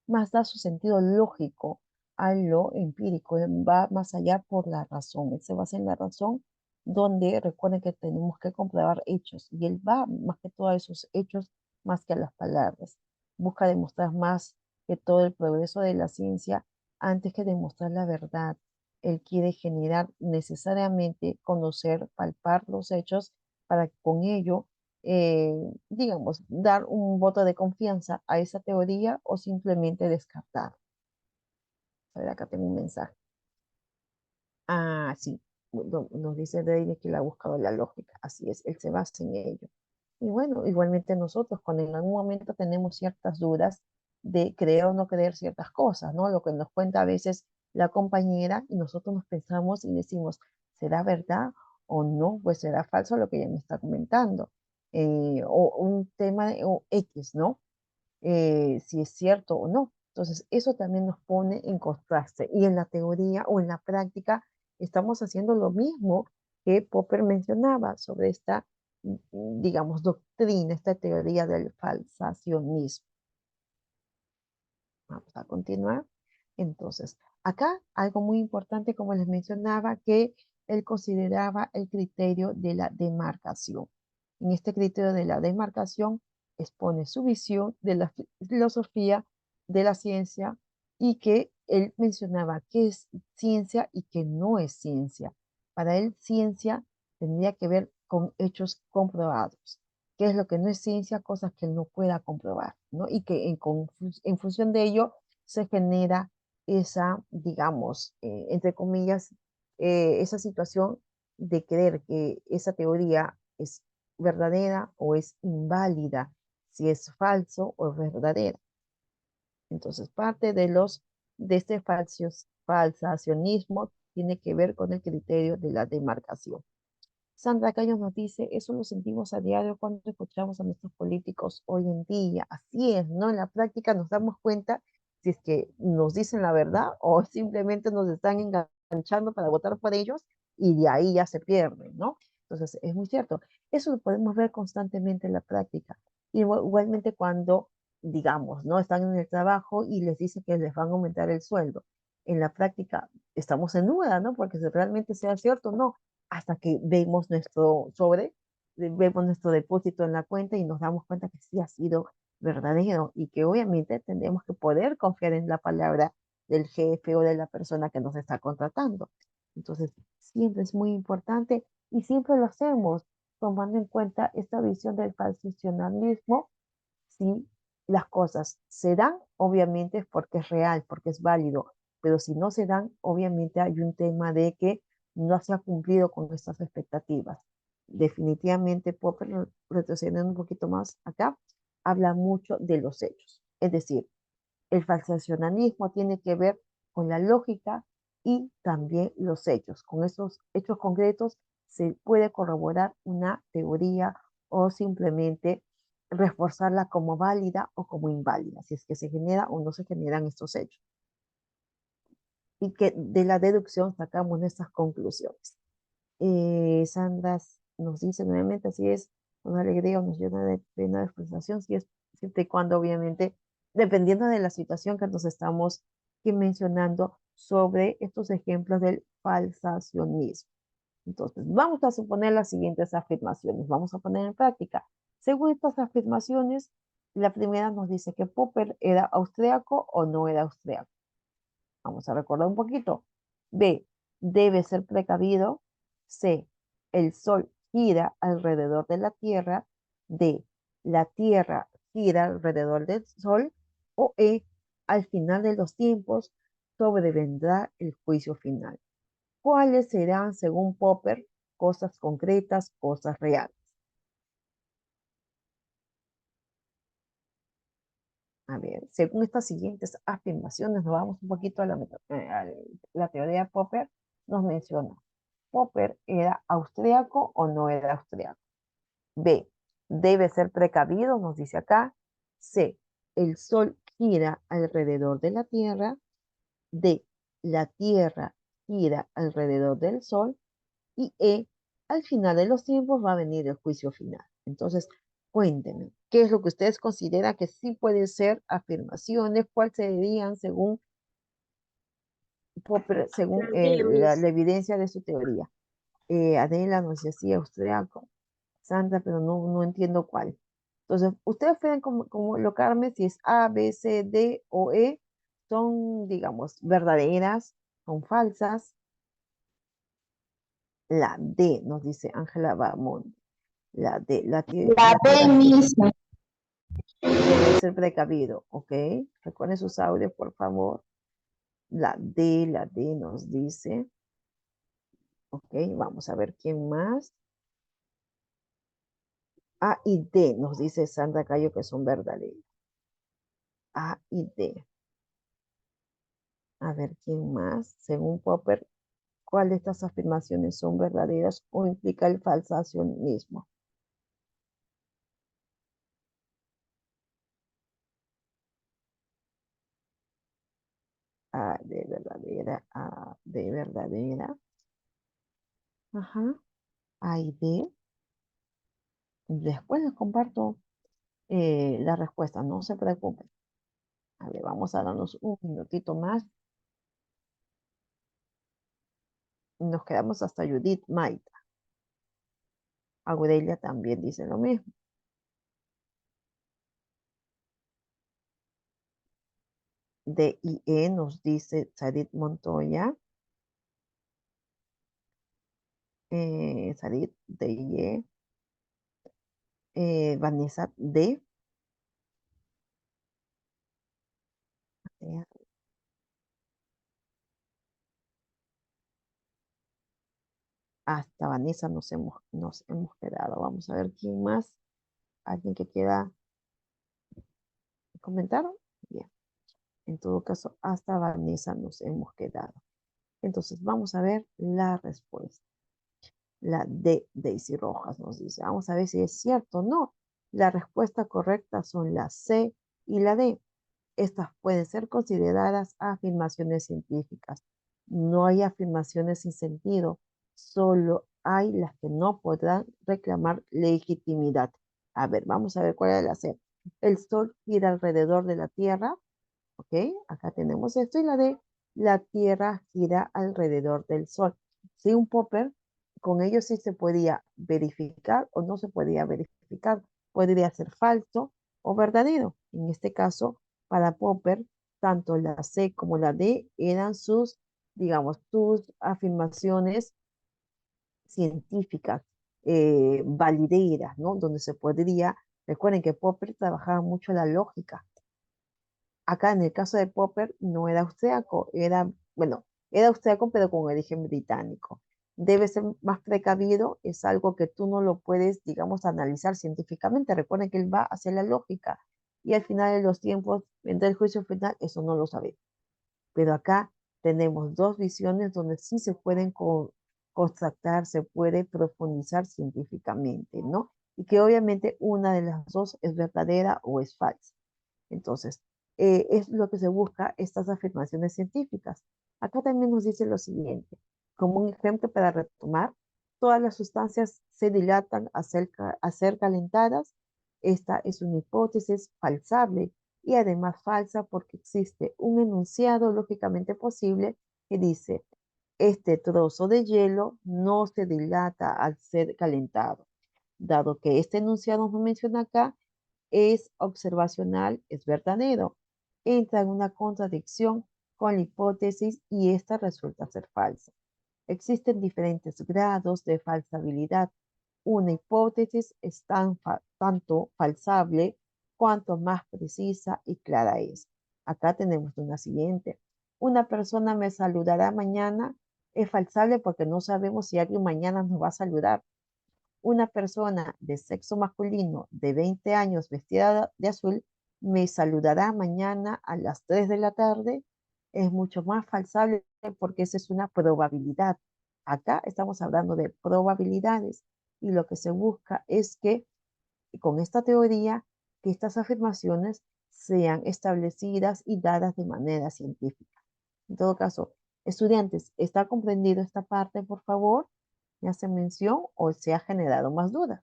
más da su sentido lógico a lo empírico, él va más allá por la razón, él se basa en la razón, donde recuerden que tenemos que comprobar hechos, y él va más que todo a esos hechos, más que a las palabras. Busca demostrar más que todo el progreso de la ciencia antes que demostrar la verdad. Él quiere generar necesariamente conocer, palpar los hechos para que con ello digamos, dar un voto de confianza a esa teoría o simplemente descartar. A ver, acá tengo un mensaje. Ah, sí, nos dice David que le ha buscado la lógica. Así es, él se basa en ello. Y bueno, igualmente nosotros, cuando en algún momento tenemos ciertas dudas de creer o no creer ciertas cosas, ¿no? Lo que nos cuenta a veces la compañera y nosotros nos pensamos y decimos, ¿será verdad o no? Pues será falso lo que ella me está comentando. O un tema de, o X, ¿no? Si es cierto o no. Entonces, eso también nos pone en contraste. Y en la teoría o en la práctica estamos haciendo lo mismo que Popper mencionaba sobre esta, digamos, doctrina, esta teoría del falsacionismo. Vamos a continuar. Entonces, acá algo muy importante, como les mencionaba, que él consideraba el criterio de la demarcación. En este criterio de la demarcación expone su visión de la filosofía de la ciencia y que él mencionaba qué es ciencia y qué no es ciencia. Para él, ciencia tendría que ver con hechos comprobados. ¿Qué es lo que no es ciencia? Cosas que él no pueda comprobar, ¿no? Y que en función de ello se genera esa, digamos, entre comillas, esa situación de creer que esa teoría es verdadera o es inválida, si es falso o es verdadera. Entonces, parte de este falsacionismo tiene que ver con el criterio de la demarcación. Sandra Cayo nos dice, eso lo sentimos a diario cuando escuchamos a nuestros políticos hoy en día. Así es, ¿no? En la práctica nos damos cuenta si es que nos dicen la verdad o simplemente nos están enganchando para votar por ellos y de ahí ya se pierden, ¿no? Entonces, es muy cierto. Eso lo podemos ver constantemente en la práctica. Igualmente cuando, digamos, ¿no? Están en el trabajo y les dicen que les van a aumentar el sueldo. En la práctica estamos en duda, ¿no? Porque si realmente sea cierto o no, hasta que vemos nuestro sobre, vemos nuestro depósito en la cuenta y nos damos cuenta que sí ha sido verdadero y que obviamente tendremos que poder confiar en la palabra del jefe o de la persona que nos está contratando. Entonces, siempre es muy importante y siempre lo hacemos tomando en cuenta esta visión del falsicionalismo. Si las cosas se dan, obviamente es porque es real, porque es válido, pero si no se dan, obviamente hay un tema de que no se ha cumplido con estas expectativas. Definitivamente, Popper, retrocediendo un poquito más acá, habla mucho de los hechos. Es decir, el falsacionalismo tiene que ver con la lógica y también los hechos. Con esos hechos concretos se puede corroborar una teoría o simplemente reforzarla como válida o como inválida, si es que se genera o no se generan estos hechos. Y que de la deducción sacamos nuestras conclusiones. Sandra nos dice nuevamente, así es, una alegría o nos llena de plena de frustración, si es siempre y cuando obviamente, dependiendo de la situación que nos estamos mencionando sobre estos ejemplos del falsacionismo. Entonces, vamos a suponer las siguientes afirmaciones, vamos a poner en práctica. Según estas afirmaciones, la primera nos dice que Popper era austriaco o no era austriaco. Vamos a recordar un poquito. B, debe ser precavido. C, el Sol gira alrededor de la Tierra. D, la Tierra gira alrededor del Sol. O E, al final de los tiempos sobrevendrá el juicio final. ¿Cuáles serán, según Popper, cosas concretas, cosas reales? A ver, según estas siguientes afirmaciones, nos vamos un poquito a la teoría de Popper, nos menciona, ¿Popper era austriaco o no era austriaco? B, debe ser precavido, nos dice acá. C, el Sol gira alrededor de la Tierra. D, la Tierra gira alrededor del Sol. Y E, al final de los tiempos va a venir el juicio final. Entonces, cuéntenme, ¿qué es lo que ustedes consideran que sí pueden ser afirmaciones? ¿Cuáles serían según Popper, según la evidencia de su teoría? Adela nos decía austriaco, Sandra, pero no entiendo cuál. Entonces, ustedes pueden colocarme si es A, B, C, D o E, son, digamos, verdaderas, son falsas. La D, nos dice Ángela Bamón. La D, la Tierra misma. debe ser precavido, ¿ok? Recuerden sus audios, por favor. La D nos dice. Ok, vamos a ver quién más. A y D nos dice Sandra Cayo que son verdaderas. A y D. A ver quién más. Según Popper, ¿cuál de estas afirmaciones son verdaderas o implica el falsacionismo? A de verdadera, A de verdadera. Ajá. A y D. Después les comparto la respuesta, no se preocupen. A ver, vamos a darnos un minutito más. Nos quedamos hasta Judith Maita. Aurelia también dice lo mismo. D y E nos dice Sarit Montoya. Sarit D y E. Vanessa D. Hasta Vanessa nos hemos quedado. Vamos a ver quién más. ¿Alguien que quiera comentar? Bien. En todo caso, hasta Vanessa nos hemos quedado. Entonces, vamos a ver la respuesta. La D, Daisy Rojas nos dice. Vamos a ver si es cierto o no. La respuesta correcta son la C y la D. Estas pueden ser consideradas afirmaciones científicas. No hay afirmaciones sin sentido, solo hay las que no podrán reclamar legitimidad. A ver, vamos a ver cuál es la C. El Sol gira alrededor de la Tierra. ¿Ok? Acá tenemos esto y la D. La Tierra gira alrededor del Sol. Según Popper, con ellos sí se podía verificar o no se podía verificar. Podría ser falso o verdadero. En este caso, para Popper, tanto la C como la D eran sus, digamos, sus afirmaciones científicas valideras, ¿no? Donde se podría, recuerden que Popper trabajaba mucho la lógica. Acá en el caso de Popper no era austriaco, era, bueno, era austriaco pero con origen británico. Debe ser más precavido, es algo que tú no lo puedes, digamos, analizar científicamente. Recuerden que él va hacia la lógica y al final de los tiempos, entre el juicio final, eso no lo sabemos. Pero acá tenemos dos visiones donde sí se pueden constatar, se puede profundizar científicamente, ¿no? Y que obviamente una de las dos es verdadera o es falsa. Entonces, es lo que se busca estas afirmaciones científicas. Acá también nos dice lo siguiente, como un ejemplo para retomar, todas las sustancias se dilatan a ser calentadas. Esta es una hipótesis falsable y además falsa porque existe un enunciado lógicamente posible que dice, este trozo de hielo no se dilata al ser calentado. Dado que este enunciado nos menciona acá, es observacional, es verdadero. Entra en una contradicción con la hipótesis y esta resulta ser falsa. Existen diferentes grados de falsabilidad. Una hipótesis es tanto falsable cuanto más precisa y clara es. Acá tenemos una siguiente. Una persona me saludará mañana. Es falsable porque no sabemos si alguien mañana nos va a saludar. Una persona de sexo masculino de 20 años vestida de azul me saludará mañana a las 3 de la tarde. Es mucho más falsable porque esa es una probabilidad. Acá estamos hablando de probabilidades y lo que se busca es que con esta teoría, que estas afirmaciones sean establecidas y dadas de manera científica. En todo caso, estudiantes, ¿está comprendido esta parte, por favor? ¿Me hace mención o se ha generado más dudas?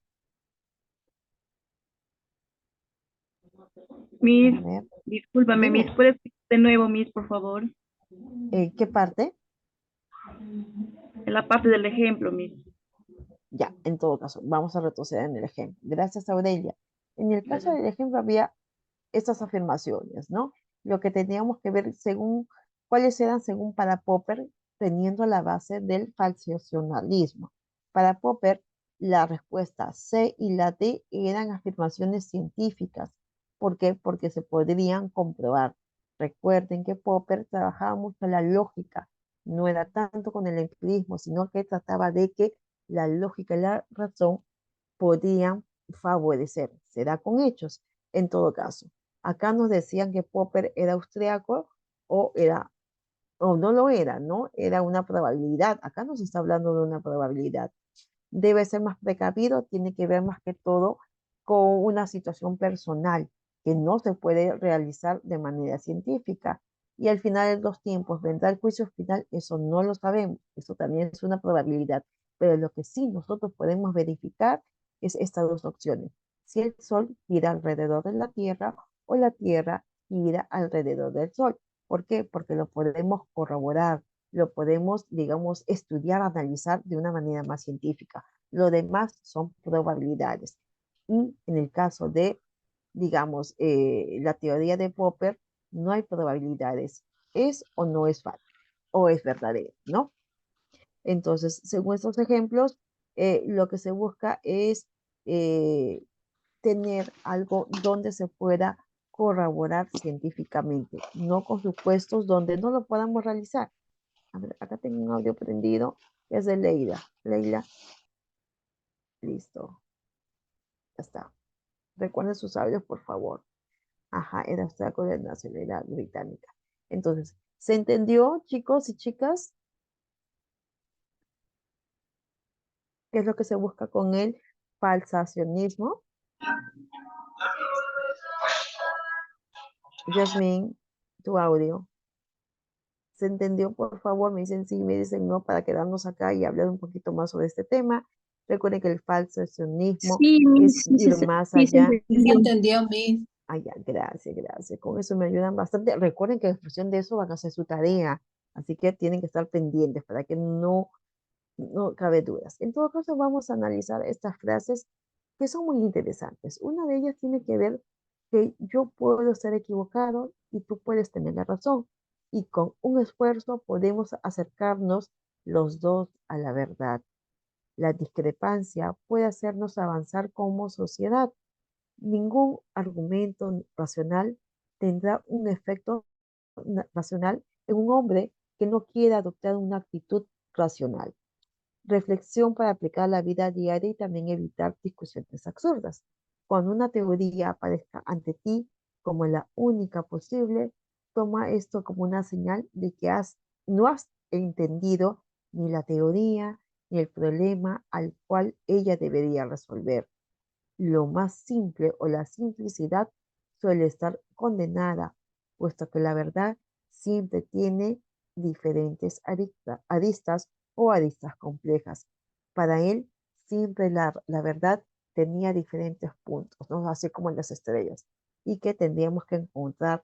Miss, A ver, discúlpame, Miss, dime, ¿puedes explicar de nuevo, Miss, por favor? ¿qué parte? En la parte del ejemplo, Miss. Ya, en todo caso, vamos a retroceder en el ejemplo. Gracias, Aurelia. En el caso del ejemplo había estas afirmaciones, ¿no? Lo que teníamos que ver según, cuáles eran según para Popper, teniendo la base del falsacionalismo. Para Popper, la respuesta C y la D eran afirmaciones científicas. ¿Por qué? Porque se podrían comprobar. Recuerden que Popper trabajaba mucho la lógica, no era tanto con el empirismo, sino que trataba de que la lógica y la razón podían favorecer. Se da con hechos, en todo caso. Acá nos decían que Popper era austriaco o era, o no lo era, ¿no? Era una probabilidad. Acá nos está hablando de una probabilidad. Debe ser más precavido, tiene que ver más que todo con una situación personal que no se puede realizar de manera científica. Y al final de los tiempos vendrá el juicio final, eso no lo sabemos, eso también es una probabilidad. Pero lo que sí nosotros podemos verificar es estas dos opciones. Si el Sol gira alrededor de la Tierra o la Tierra gira alrededor del Sol. ¿Por qué? Porque lo podemos corroborar, lo podemos, digamos, estudiar, analizar de una manera más científica. Lo demás son probabilidades. Y en el caso de, digamos, la teoría de Popper, no hay probabilidades. ¿Es o no es falso? ¿O es verdadero? ¿No? Entonces, según estos ejemplos, lo que se busca es tener algo donde se pueda corroborar científicamente, no con supuestos donde no lo podamos realizar. A ver, acá tengo un audio prendido, es de Leila. Leila, listo, ya está. Recuerden sus audios, por favor. Ajá, era obstáculo de nacionalidad británica. Entonces, ¿se entendió, chicos y chicas? ¿Qué es lo que se busca con el falsacionismo? Jasmine, tu audio. ¿Se entendió, por favor? Me dicen sí, me dicen no, para quedarnos acá y hablar un poquito más sobre este tema. Recuerden que el falsacionismo Sí, es sí, ir sí, más sí, se allá. Sí se entendió. entendió, Miss. Ah, ya, gracias, gracias. Con eso me ayudan bastante. Recuerden que en función de eso van a hacer su tarea, así que tienen que estar pendientes para que no no cabe dudas. En todo caso, vamos a analizar estas frases que son muy interesantes. Una de ellas tiene que ver que yo puedo estar equivocado y tú puedes tener la razón. Y con un esfuerzo podemos acercarnos los dos a la verdad. La discrepancia puede hacernos avanzar como sociedad. Ningún argumento racional tendrá un efecto racional en un hombre que no quiera adoptar una actitud racional. Reflexión para aplicar la vida diaria y también evitar discusiones absurdas. Cuando una teoría aparezca ante ti como la única posible, toma esto como una señal de que no has entendido ni la teoría ni el problema al cual ella debería resolver. Lo más simple o la simplicidad suele estar condenada, puesto que la verdad siempre tiene diferentes aristas o aristas complejas. Para él, siempre la verdad tenía diferentes puntos, ¿no? Así como en las estrellas, y que tendríamos que encontrar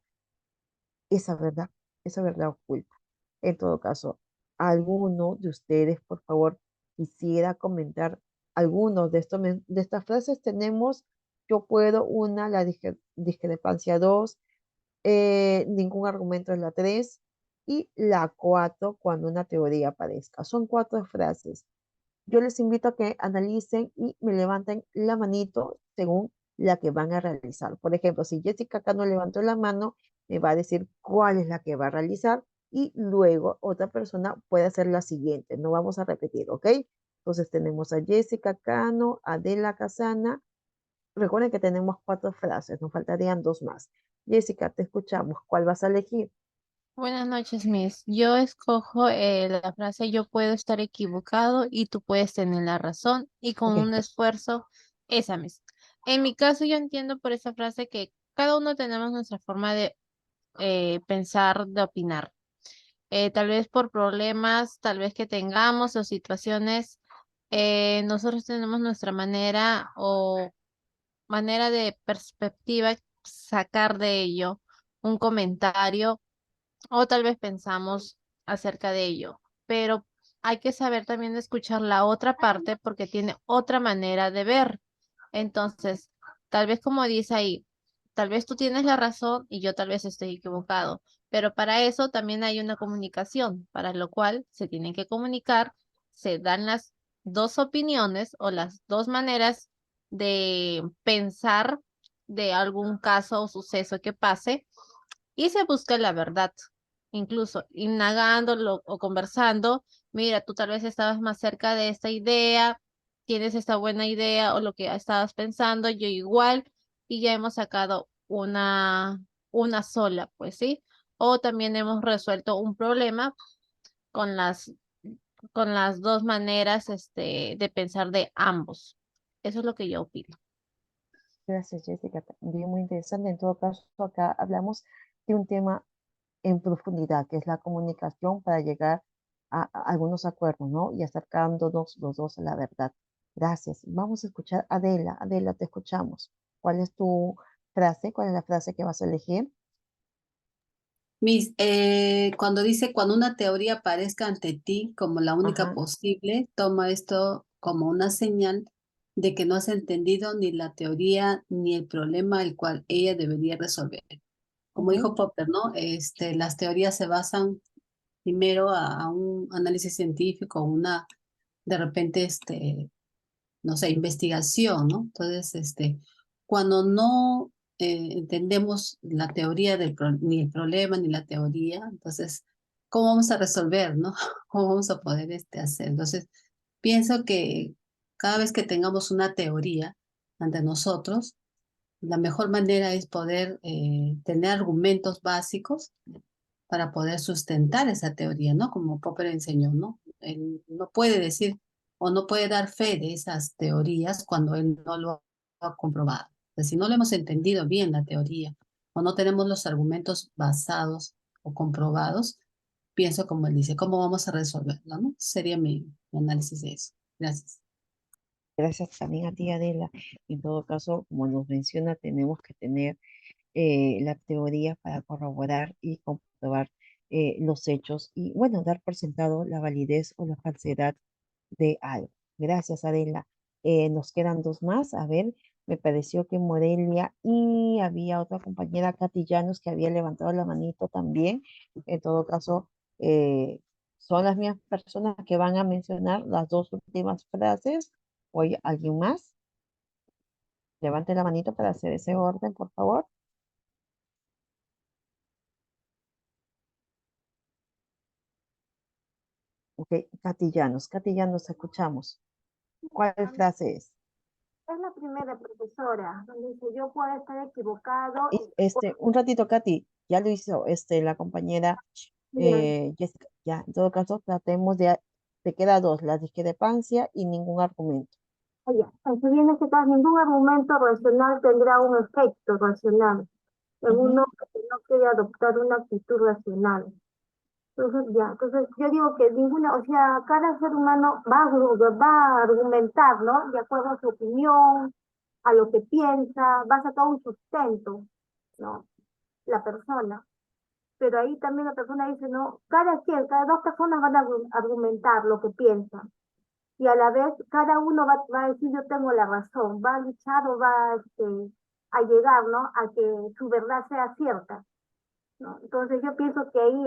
esa verdad oculta. En todo caso, alguno de ustedes, por favor, quisiera comentar algunos de estas frases. Tenemos, yo puedo, una, la discrepancia dos, ningún argumento es la tres, y la cuatro, cuando una teoría aparezca. Son cuatro frases. Yo les invito a que analicen y me levanten la manito según la que van a realizar. Por ejemplo, si Jessica acá no levantó la mano, me va a decir cuál es la que va a realizar y luego otra persona puede hacer la siguiente. No vamos a repetir, ¿ok? Entonces tenemos a Jessica Cano, Adela Casana. Recuerden que tenemos cuatro frases, nos faltarían dos más. Jessica, te escuchamos. ¿Cuál vas a elegir? Buenas noches, Miss. Yo escojo la frase yo puedo estar equivocado y tú puedes tener la razón y con Ok, un esfuerzo, esa, Miss. En mi caso yo entiendo por esa frase que cada uno tenemos nuestra forma de pensar, de opinar. Tal vez por problemas, tal vez que tengamos o situaciones, nosotros tenemos nuestra manera o manera de perspectiva, sacar de ello un comentario o tal vez pensamos acerca de ello, pero hay que saber también escuchar la otra parte porque tiene otra manera de ver. Entonces, tal vez como dice ahí, tal vez tú tienes la razón y yo tal vez estoy equivocado, pero para eso también hay una comunicación, para lo cual se tienen que comunicar, se dan las dos opiniones o las dos maneras de pensar de algún caso o suceso que pase y se busca la verdad, incluso indagándolo o conversando. Mira, tú tal vez estabas más cerca de esta idea, tienes esta buena idea o lo que estabas pensando, yo igual, y ya hemos sacado una sola, pues sí. O también hemos resuelto un problema con con las dos maneras de pensar de ambos. Eso es lo que yo opino. gracias Jessica, también muy interesante. En todo caso, acá hablamos de un tema en profundidad, que es la comunicación para llegar a algunos acuerdos, ¿no? Y acercándonos los dos a la verdad. Gracias. Vamos a escuchar a Adela. Adela, te escuchamos. ¿Cuál es tu frase? ¿Cuál es la frase que vas a elegir? Cuando dice, cuando una teoría aparezca ante ti como la única Ajá. posible, toma esto como una señal de que no has entendido ni la teoría ni el problema el cual ella debería resolver. Como Ujú. dijo Popper, ¿no? Las teorías se basan primero a un análisis científico, de repente, no sé, investigación, ¿no? Entonces, cuando no entendemos la teoría ni el problema ni la teoría, entonces, ¿cómo vamos a resolver, no? ¿Cómo vamos a poder hacer? Entonces, pienso que cada vez que tengamos una teoría ante nosotros, la mejor manera es poder tener argumentos básicos para poder sustentar esa teoría, ¿no? Como Popper enseñó, ¿no? Él no puede decir o no puede dar fe de esas teorías cuando él no lo ha comprobado. Pues si no lo hemos entendido bien la teoría o no tenemos los argumentos basados o comprobados, pienso como él dice, ¿cómo vamos a resolverlo, no? Sería mi análisis de eso. Gracias. Gracias también a ti, Adela. En todo caso, como nos menciona, tenemos que tener la teoría para corroborar y comprobar los hechos y, bueno, dar por sentado la validez o la falsedad de algo. Gracias, Adela. Nos quedan dos más. A ver, me pareció que Morelia y había otra compañera, Katy Llanos, que había levantado la manito también. En todo caso, son las mismas personas que van a mencionar las dos últimas frases. ¿O hay alguien más? Levante la manito para hacer ese orden, por favor. Ok, Katy Llanos, escuchamos. ¿Cuál frase es? Es la primera, profesora, donde dice yo puedo estar equivocado y Un ratito, Katy, ya lo hizo la compañera bien. Jessica. Ya, en todo caso, tratemos de, te queda dos, la discrepancia y ningún argumento. Oye, si bien en este caso ningún argumento racional tendrá un efecto racional en uno que no quiere adoptar una actitud racional. Entonces yo digo que ninguna, o sea, cada ser humano va a argumentar, ¿no? De acuerdo a su opinión, a lo que piensa, va a sacar un sustento, ¿no? La persona. Pero ahí también la persona dice, no, cada dos personas van a argumentar lo que piensan. Y a la vez, cada uno va a decir, yo tengo la razón, va a luchar o va a llegar, ¿no? A que su verdad sea cierta, ¿no? Entonces yo pienso que ahí,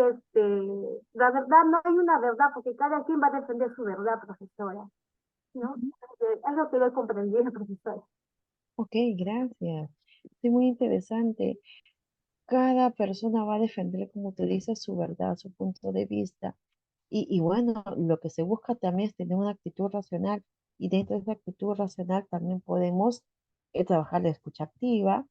la verdad no hay una verdad, porque cada quien va a defender su verdad, profesora, ¿no? Es lo que yo he comprendido, profesora. Ok, gracias. Sí, muy interesante. Cada persona va a defender, como tú dices, su verdad, su punto de vista. Y bueno, lo que se busca también es tener una actitud racional. Y dentro de esa actitud racional también podemos trabajar la escucha activa,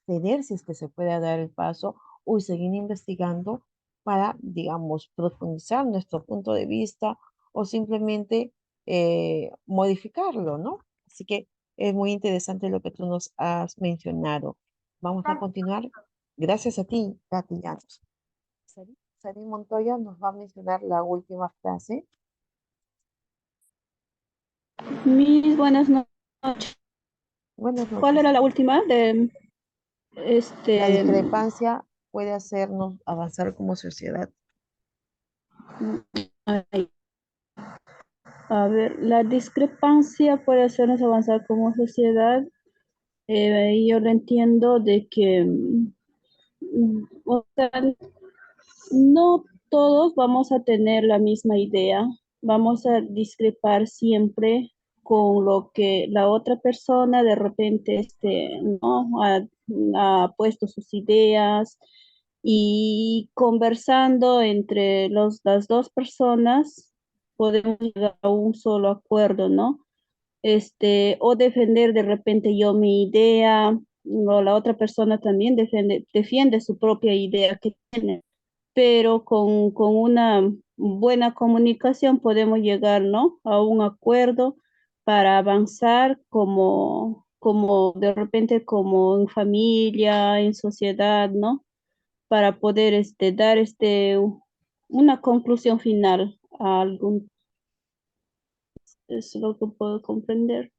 ceder si es que se puede dar el paso o seguir investigando para, digamos, profundizar nuestro punto de vista o simplemente modificarlo, ¿no? Así que es muy interesante lo que tú nos has mencionado. Vamos a continuar. Gracias a ti, Katy Llanos. Sari Montoya nos va a mencionar la última frase. Mis buenas noches. Buenas noches. ¿Cuál era la última? La discrepancia puede hacernos avanzar como sociedad. Ay, a ver, la discrepancia puede hacernos avanzar como sociedad. Yo lo entiendo de que o sea, no todos vamos a tener la misma idea, vamos a discrepar siempre con lo que la otra persona de repente ¿no? ha puesto sus ideas y conversando entre las dos personas podemos llegar a un solo acuerdo, ¿no? O defender de repente yo mi idea, o la otra persona también defiende su propia idea que tiene, pero con una buena comunicación podemos llegar, ¿no? A un acuerdo para avanzar como de repente como en familia, en sociedad, ¿no? Para poder dar una conclusión final a algún, es lo que puedo comprender.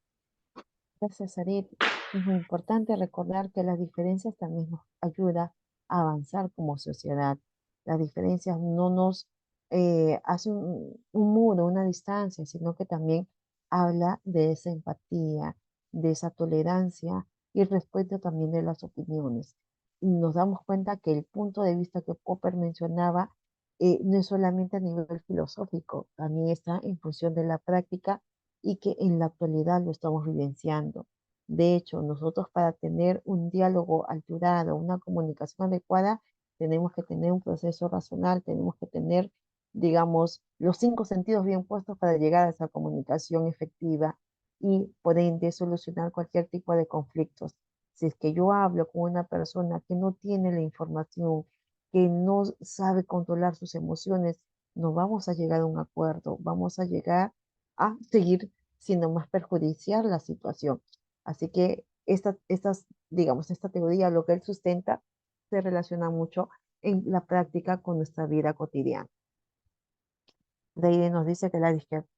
Gracias, Sarit. Es muy importante recordar que las diferencias también nos ayudan a avanzar como sociedad. Las diferencias no nos hacen un muro, una distancia, sino que también habla de esa empatía, de esa tolerancia y respeto también de las opiniones. Y nos damos cuenta que el punto de vista que Popper mencionaba no es solamente a nivel filosófico, también está en función de la práctica y que en la actualidad lo estamos vivenciando. De hecho, nosotros para tener un diálogo alturado, una comunicación adecuada, tenemos que tener un proceso racional, tenemos que tener, digamos, los cinco sentidos bien puestos para llegar a esa comunicación efectiva y por ende solucionar cualquier tipo de conflictos. Si es que yo hablo con una persona que no tiene la información, que no sabe controlar sus emociones, no vamos a llegar a un acuerdo, vamos a llegar a seguir siendo más perjudicial la situación. Así que digamos, esta teoría, lo que él sustenta, se relaciona mucho en la práctica con nuestra vida cotidiana. De ahí nos dice que la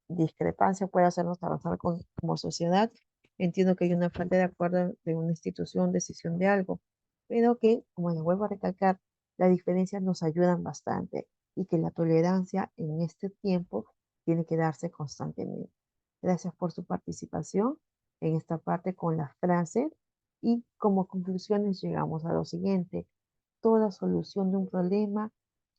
discrepancia puede hacernos avanzar como sociedad. Entiendo que hay una falta de acuerdo de una institución, decisión de algo, pero que, como les vuelvo a recalcar, las diferencias nos ayudan bastante y que la tolerancia en este tiempo tiene que darse constantemente. Gracias por su participación en esta parte con las frases y como conclusiones llegamos a lo siguiente. Toda solución de un problema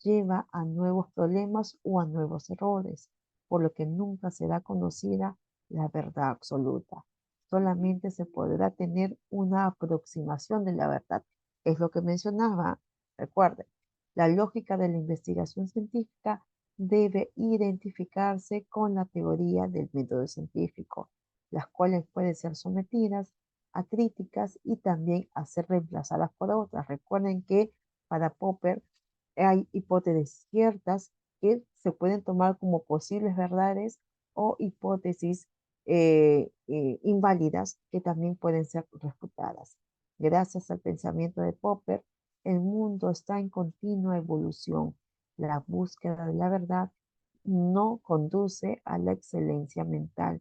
lleva a nuevos problemas o a nuevos errores, por lo que nunca será conocida la verdad absoluta. Solamente se podrá tener una aproximación de la verdad. Es lo que mencionaba, recuerden, la lógica de la investigación científica debe identificarse con la teoría del método científico, las cuales pueden ser sometidas a críticas y también a ser reemplazadas por otras. Recuerden que para Popper hay hipótesis ciertas que se pueden tomar como posibles verdades o hipótesis inválidas que también pueden ser refutadas. Gracias al pensamiento de Popper, el mundo está en continua evolución. La búsqueda de la verdad no conduce a la excelencia mental.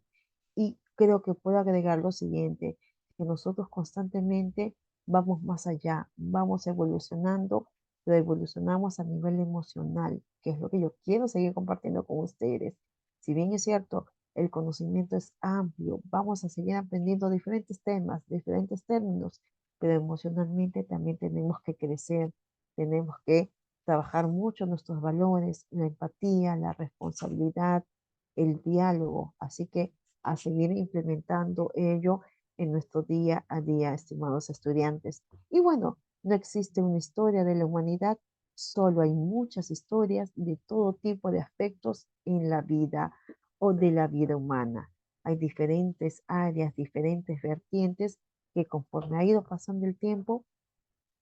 Y creo que puedo agregar lo siguiente, que nosotros constantemente vamos más allá, vamos evolucionando, pero evolucionamos a nivel emocional, que es lo que yo quiero seguir compartiendo con ustedes. Si bien es cierto, el conocimiento es amplio, vamos a seguir aprendiendo diferentes temas, diferentes términos, pero emocionalmente también tenemos que crecer, tenemos que trabajar mucho nuestros valores, la empatía, la responsabilidad, el diálogo. Así que a seguir implementando ello en nuestro día a día, estimados estudiantes. Y bueno, no existe una historia de la humanidad, solo hay muchas historias de todo tipo de aspectos en la vida o de la vida humana. Hay diferentes áreas, diferentes vertientes que conforme ha ido pasando el tiempo,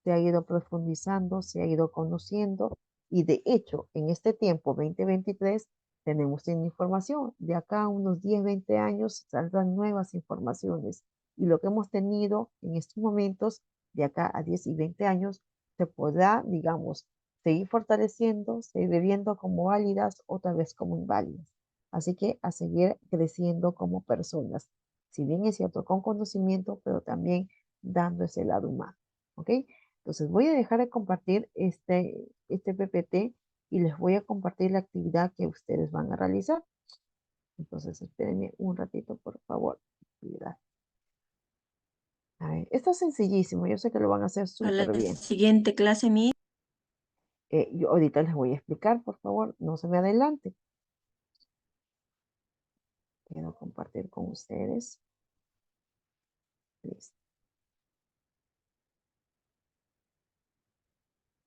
se ha ido profundizando, se ha ido conociendo y de hecho en este tiempo 2023 tenemos información. De acá a unos 10, 20 años saldrán nuevas informaciones y lo que hemos tenido en estos momentos de acá a 10 y 20 años se podrá, digamos, seguir fortaleciendo, seguir viendo como válidas, otra vez como inválidas. Así que a seguir creciendo como personas. Si bien es cierto, con conocimiento, pero también dando ese lado humano. ¿Ok? Entonces voy a dejar de compartir este PPT y les voy a compartir la actividad que ustedes van a realizar. Entonces espérenme un ratito, por favor. Actividad. A ver, esto es sencillísimo. Yo sé que lo van a hacer A la súper bien. siguiente clase, mi. Yo ahorita les voy a explicar, por favor. No se me adelante. Quiero compartir con ustedes. Listo.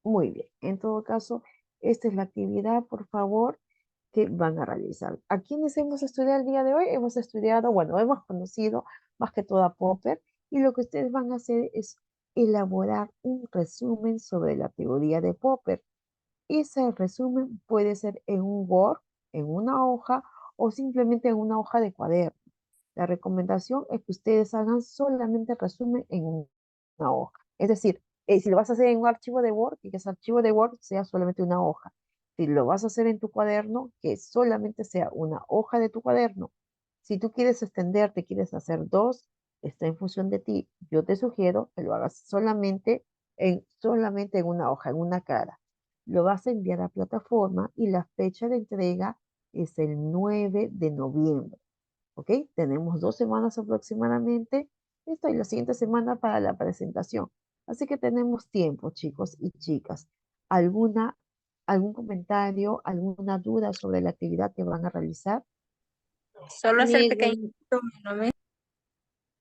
Muy bien. En todo caso, esta es la actividad, por favor, que van a realizar. ¿A quiénes hemos estudiado el día de hoy? Hemos estudiado, bueno, hemos conocido más que todo a Popper y lo que ustedes van a hacer es elaborar un resumen sobre la teoría de Popper. Ese resumen puede ser en un Word, en una hoja o simplemente en una hoja de cuaderno. La recomendación es que ustedes hagan solamente resumen en una hoja. Es decir, si lo vas a hacer en un archivo de Word, que ese archivo de Word sea solamente una hoja. Si lo vas a hacer en tu cuaderno, que solamente sea una hoja de tu cuaderno. Si tú quieres extenderte, quieres hacer dos, está en función de ti. Yo te sugiero que lo hagas solamente en una hoja, en una cara. Lo vas a enviar a plataforma y la fecha de entrega es el 9 de noviembre. ¿Ok? Tenemos 2 semanas aproximadamente. Esta y la siguiente semana para la presentación. Así que tenemos tiempo, chicos y chicas. ¿Algún comentario, alguna duda sobre la actividad que van a realizar? Solo hacer Miss, pequeño resumen, ¿no, mi?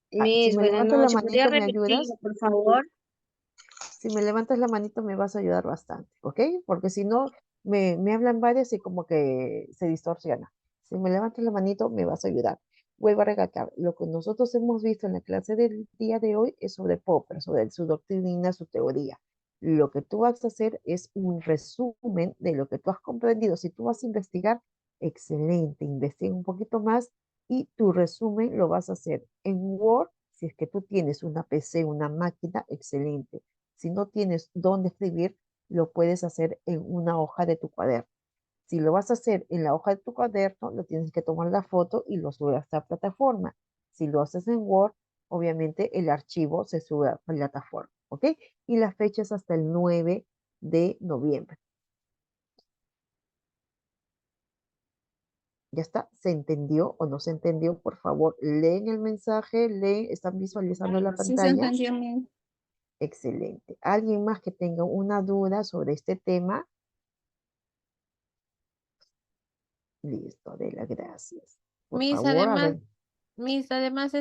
Si Miss, me buenas levantas la noches. ¿Podría manito, ¿me repetirlo, ayudas? por favor? Si me levantas la manito, me vas a ayudar bastante, ¿ok? Porque si no, me hablan varias y como que se distorsiona. Si me levantas la manito, me vas a ayudar. Vuelvo a recalcar, lo que nosotros hemos visto en la clase del día de hoy es sobre Popper, sobre su doctrina, su teoría. Lo que tú vas a hacer es un resumen de lo que tú has comprendido. Si tú vas a investigar, excelente, investiga un poquito más y tu resumen lo vas a hacer en Word. Si es que tú tienes una PC, una máquina, excelente. Si no tienes dónde escribir, lo puedes hacer en una hoja de tu cuaderno. Si lo vas a hacer en la hoja de tu cuaderno, lo tienes que tomar la foto y lo subir a esta plataforma. Si lo haces en Word, obviamente el archivo se sube a la plataforma, ¿ok? Y la fecha es hasta el 9 de noviembre. ¿Ya está? ¿Se entendió o no se entendió? Por favor, leen el mensaje, leen, están visualizando la Sí se pantalla. entendió bien. Excelente. ¿Alguien más que tenga una duda sobre este tema? Listo, Adela, gracias. Por Miss, favor, a ver. además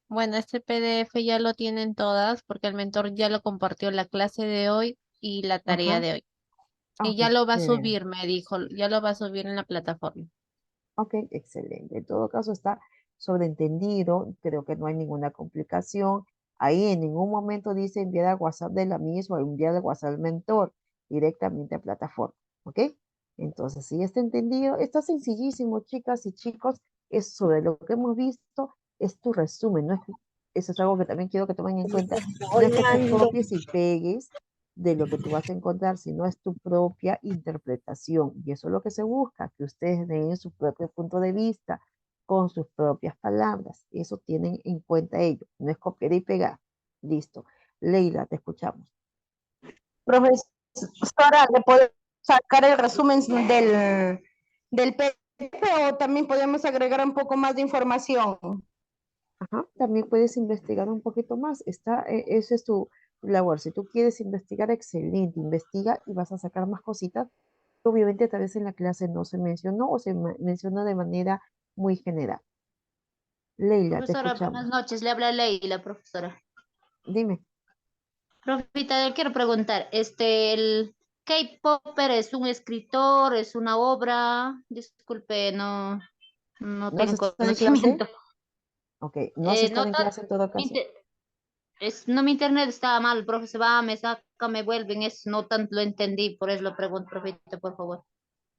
bueno, este PDF ya lo tienen todas porque el mentor ya lo compartió la clase de hoy y la tarea Ajá. de hoy. Ah, Y ok, ya lo va a chévere. subir, me dijo, ya lo va a subir en la plataforma. Ok, excelente. En todo caso está sobreentendido, creo que no hay ninguna complicación. Ahí en ningún momento dice enviar al WhatsApp de la misma o enviar al WhatsApp al mentor directamente a plataforma. ¿Ok? Entonces, si está entendido, está sencillísimo, chicas y chicos, es sobre lo que hemos visto, es tu resumen, no es, eso es algo que también quiero que tomen en cuenta. No es que tú Volando. copies y pegues de lo que tú vas a encontrar, sino es tu propia interpretación. Y eso es lo que se busca, que ustedes den su propio punto de vista con sus propias palabras. Eso tienen en cuenta ellos. No es copiar y pegar. Listo. Leila, te escuchamos. Profesora, ¿le puedo sacar el resumen del PDF o también podemos agregar un poco más de información? Ajá, también puedes investigar un poquito más. Esa es tu labor. Si tú quieres investigar, excelente. Investiga y vas a sacar más cositas. Obviamente, tal vez en la clase no se mencionó o se mencionó de manera muy general. Leila, te Profesora, buenas escuchamos. noches. Le habla Leila, profesora. Dime. Profita, le quiero preguntar, el K-Popper es un escritor, es una obra, disculpe, no ¿No has tengo estado en clase? conocimiento. Ok, no has estado No, en clase en todo mi, caso. mi internet estaba mal, profe, se va, me saca, me vuelven, no tanto lo entendí, por eso lo pregunto, profita, por favor.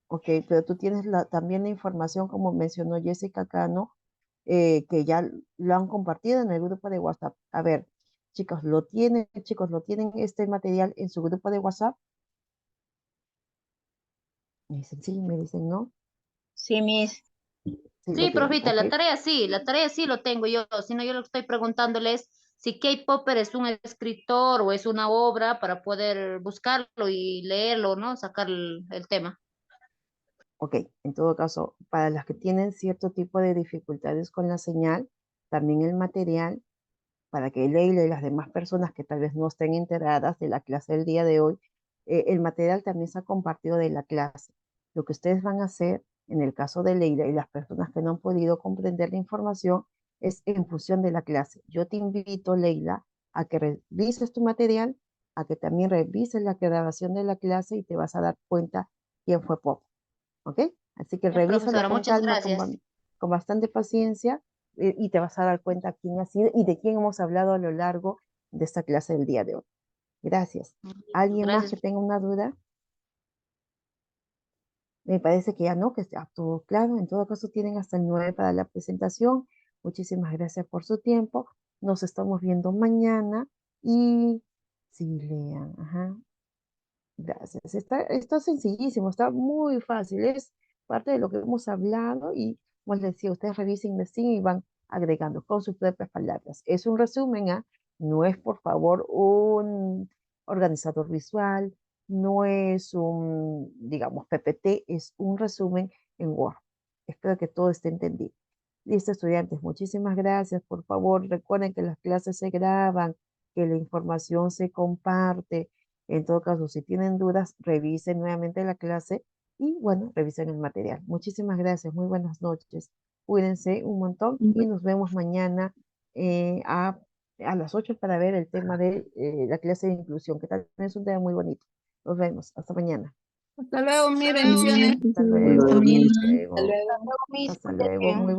Ok, pero tú tienes también la información, como mencionó Jessica Cano, que ya lo han compartido en el grupo de WhatsApp. A ver, chicos, ¿lo tienen este material en su grupo de WhatsApp? Me dicen sí, me dicen no. Sí, Miss. Sí, lo Sí, tienen, profita, ok. la tarea sí lo tengo yo, sino yo lo que estoy preguntándole es si K-Popper es un escritor o es una obra para poder buscarlo y leerlo, ¿no? Sacar el tema. Ok, en todo caso, para las que tienen cierto tipo de dificultades con la señal, también el material, para que Leila y las demás personas que tal vez no estén enteradas de la clase del día de hoy, el material también se ha compartido de la clase. Lo que ustedes van a hacer, en el caso de Leila y las personas que no han podido comprender la información, es en función de la clase. Yo te invito, Leila, a que revises tu material, a que también revises la grabación de la clase y te vas a dar cuenta quién fue Pop. ¿Ok? Así que revísalo Profesora, con muchas calma, gracias. con bastante paciencia y te vas a dar cuenta quién ha sido y de quién hemos hablado a lo largo de esta clase del día de hoy. Gracias. ¿Alguien más que Gracias. tenga una duda? Me parece que ya no, que está todo claro. En todo caso, tienen hasta el 9 para la presentación. Muchísimas gracias por su tiempo. Nos estamos viendo mañana y sí, lean. Ajá. Gracias. Está sencillísimo, está muy fácil. Es parte de lo que hemos hablado y, como les decía, ustedes revisen, investiguen y van agregando con sus propias palabras. Es un resumen, ¿ah? No es, por favor, un organizador visual, no es un, digamos, PPT, es un resumen en Word. Espero que todo esté entendido. Listo, estudiantes, muchísimas gracias. Por favor, recuerden que las clases se graban, que la información se comparte. En todo caso, si tienen dudas, revisen nuevamente la clase y, bueno, revisen el material. Muchísimas gracias. Muy buenas noches. Cuídense un montón y nos vemos mañana a las 8 para ver el tema de la clase de inclusión, que también es un tema muy bonito. Nos vemos. Hasta mañana. Hasta luego, mi Muy bien, bendiciones. Hasta hasta luego. mañana. Hasta luego. Hasta luego. Muy buenas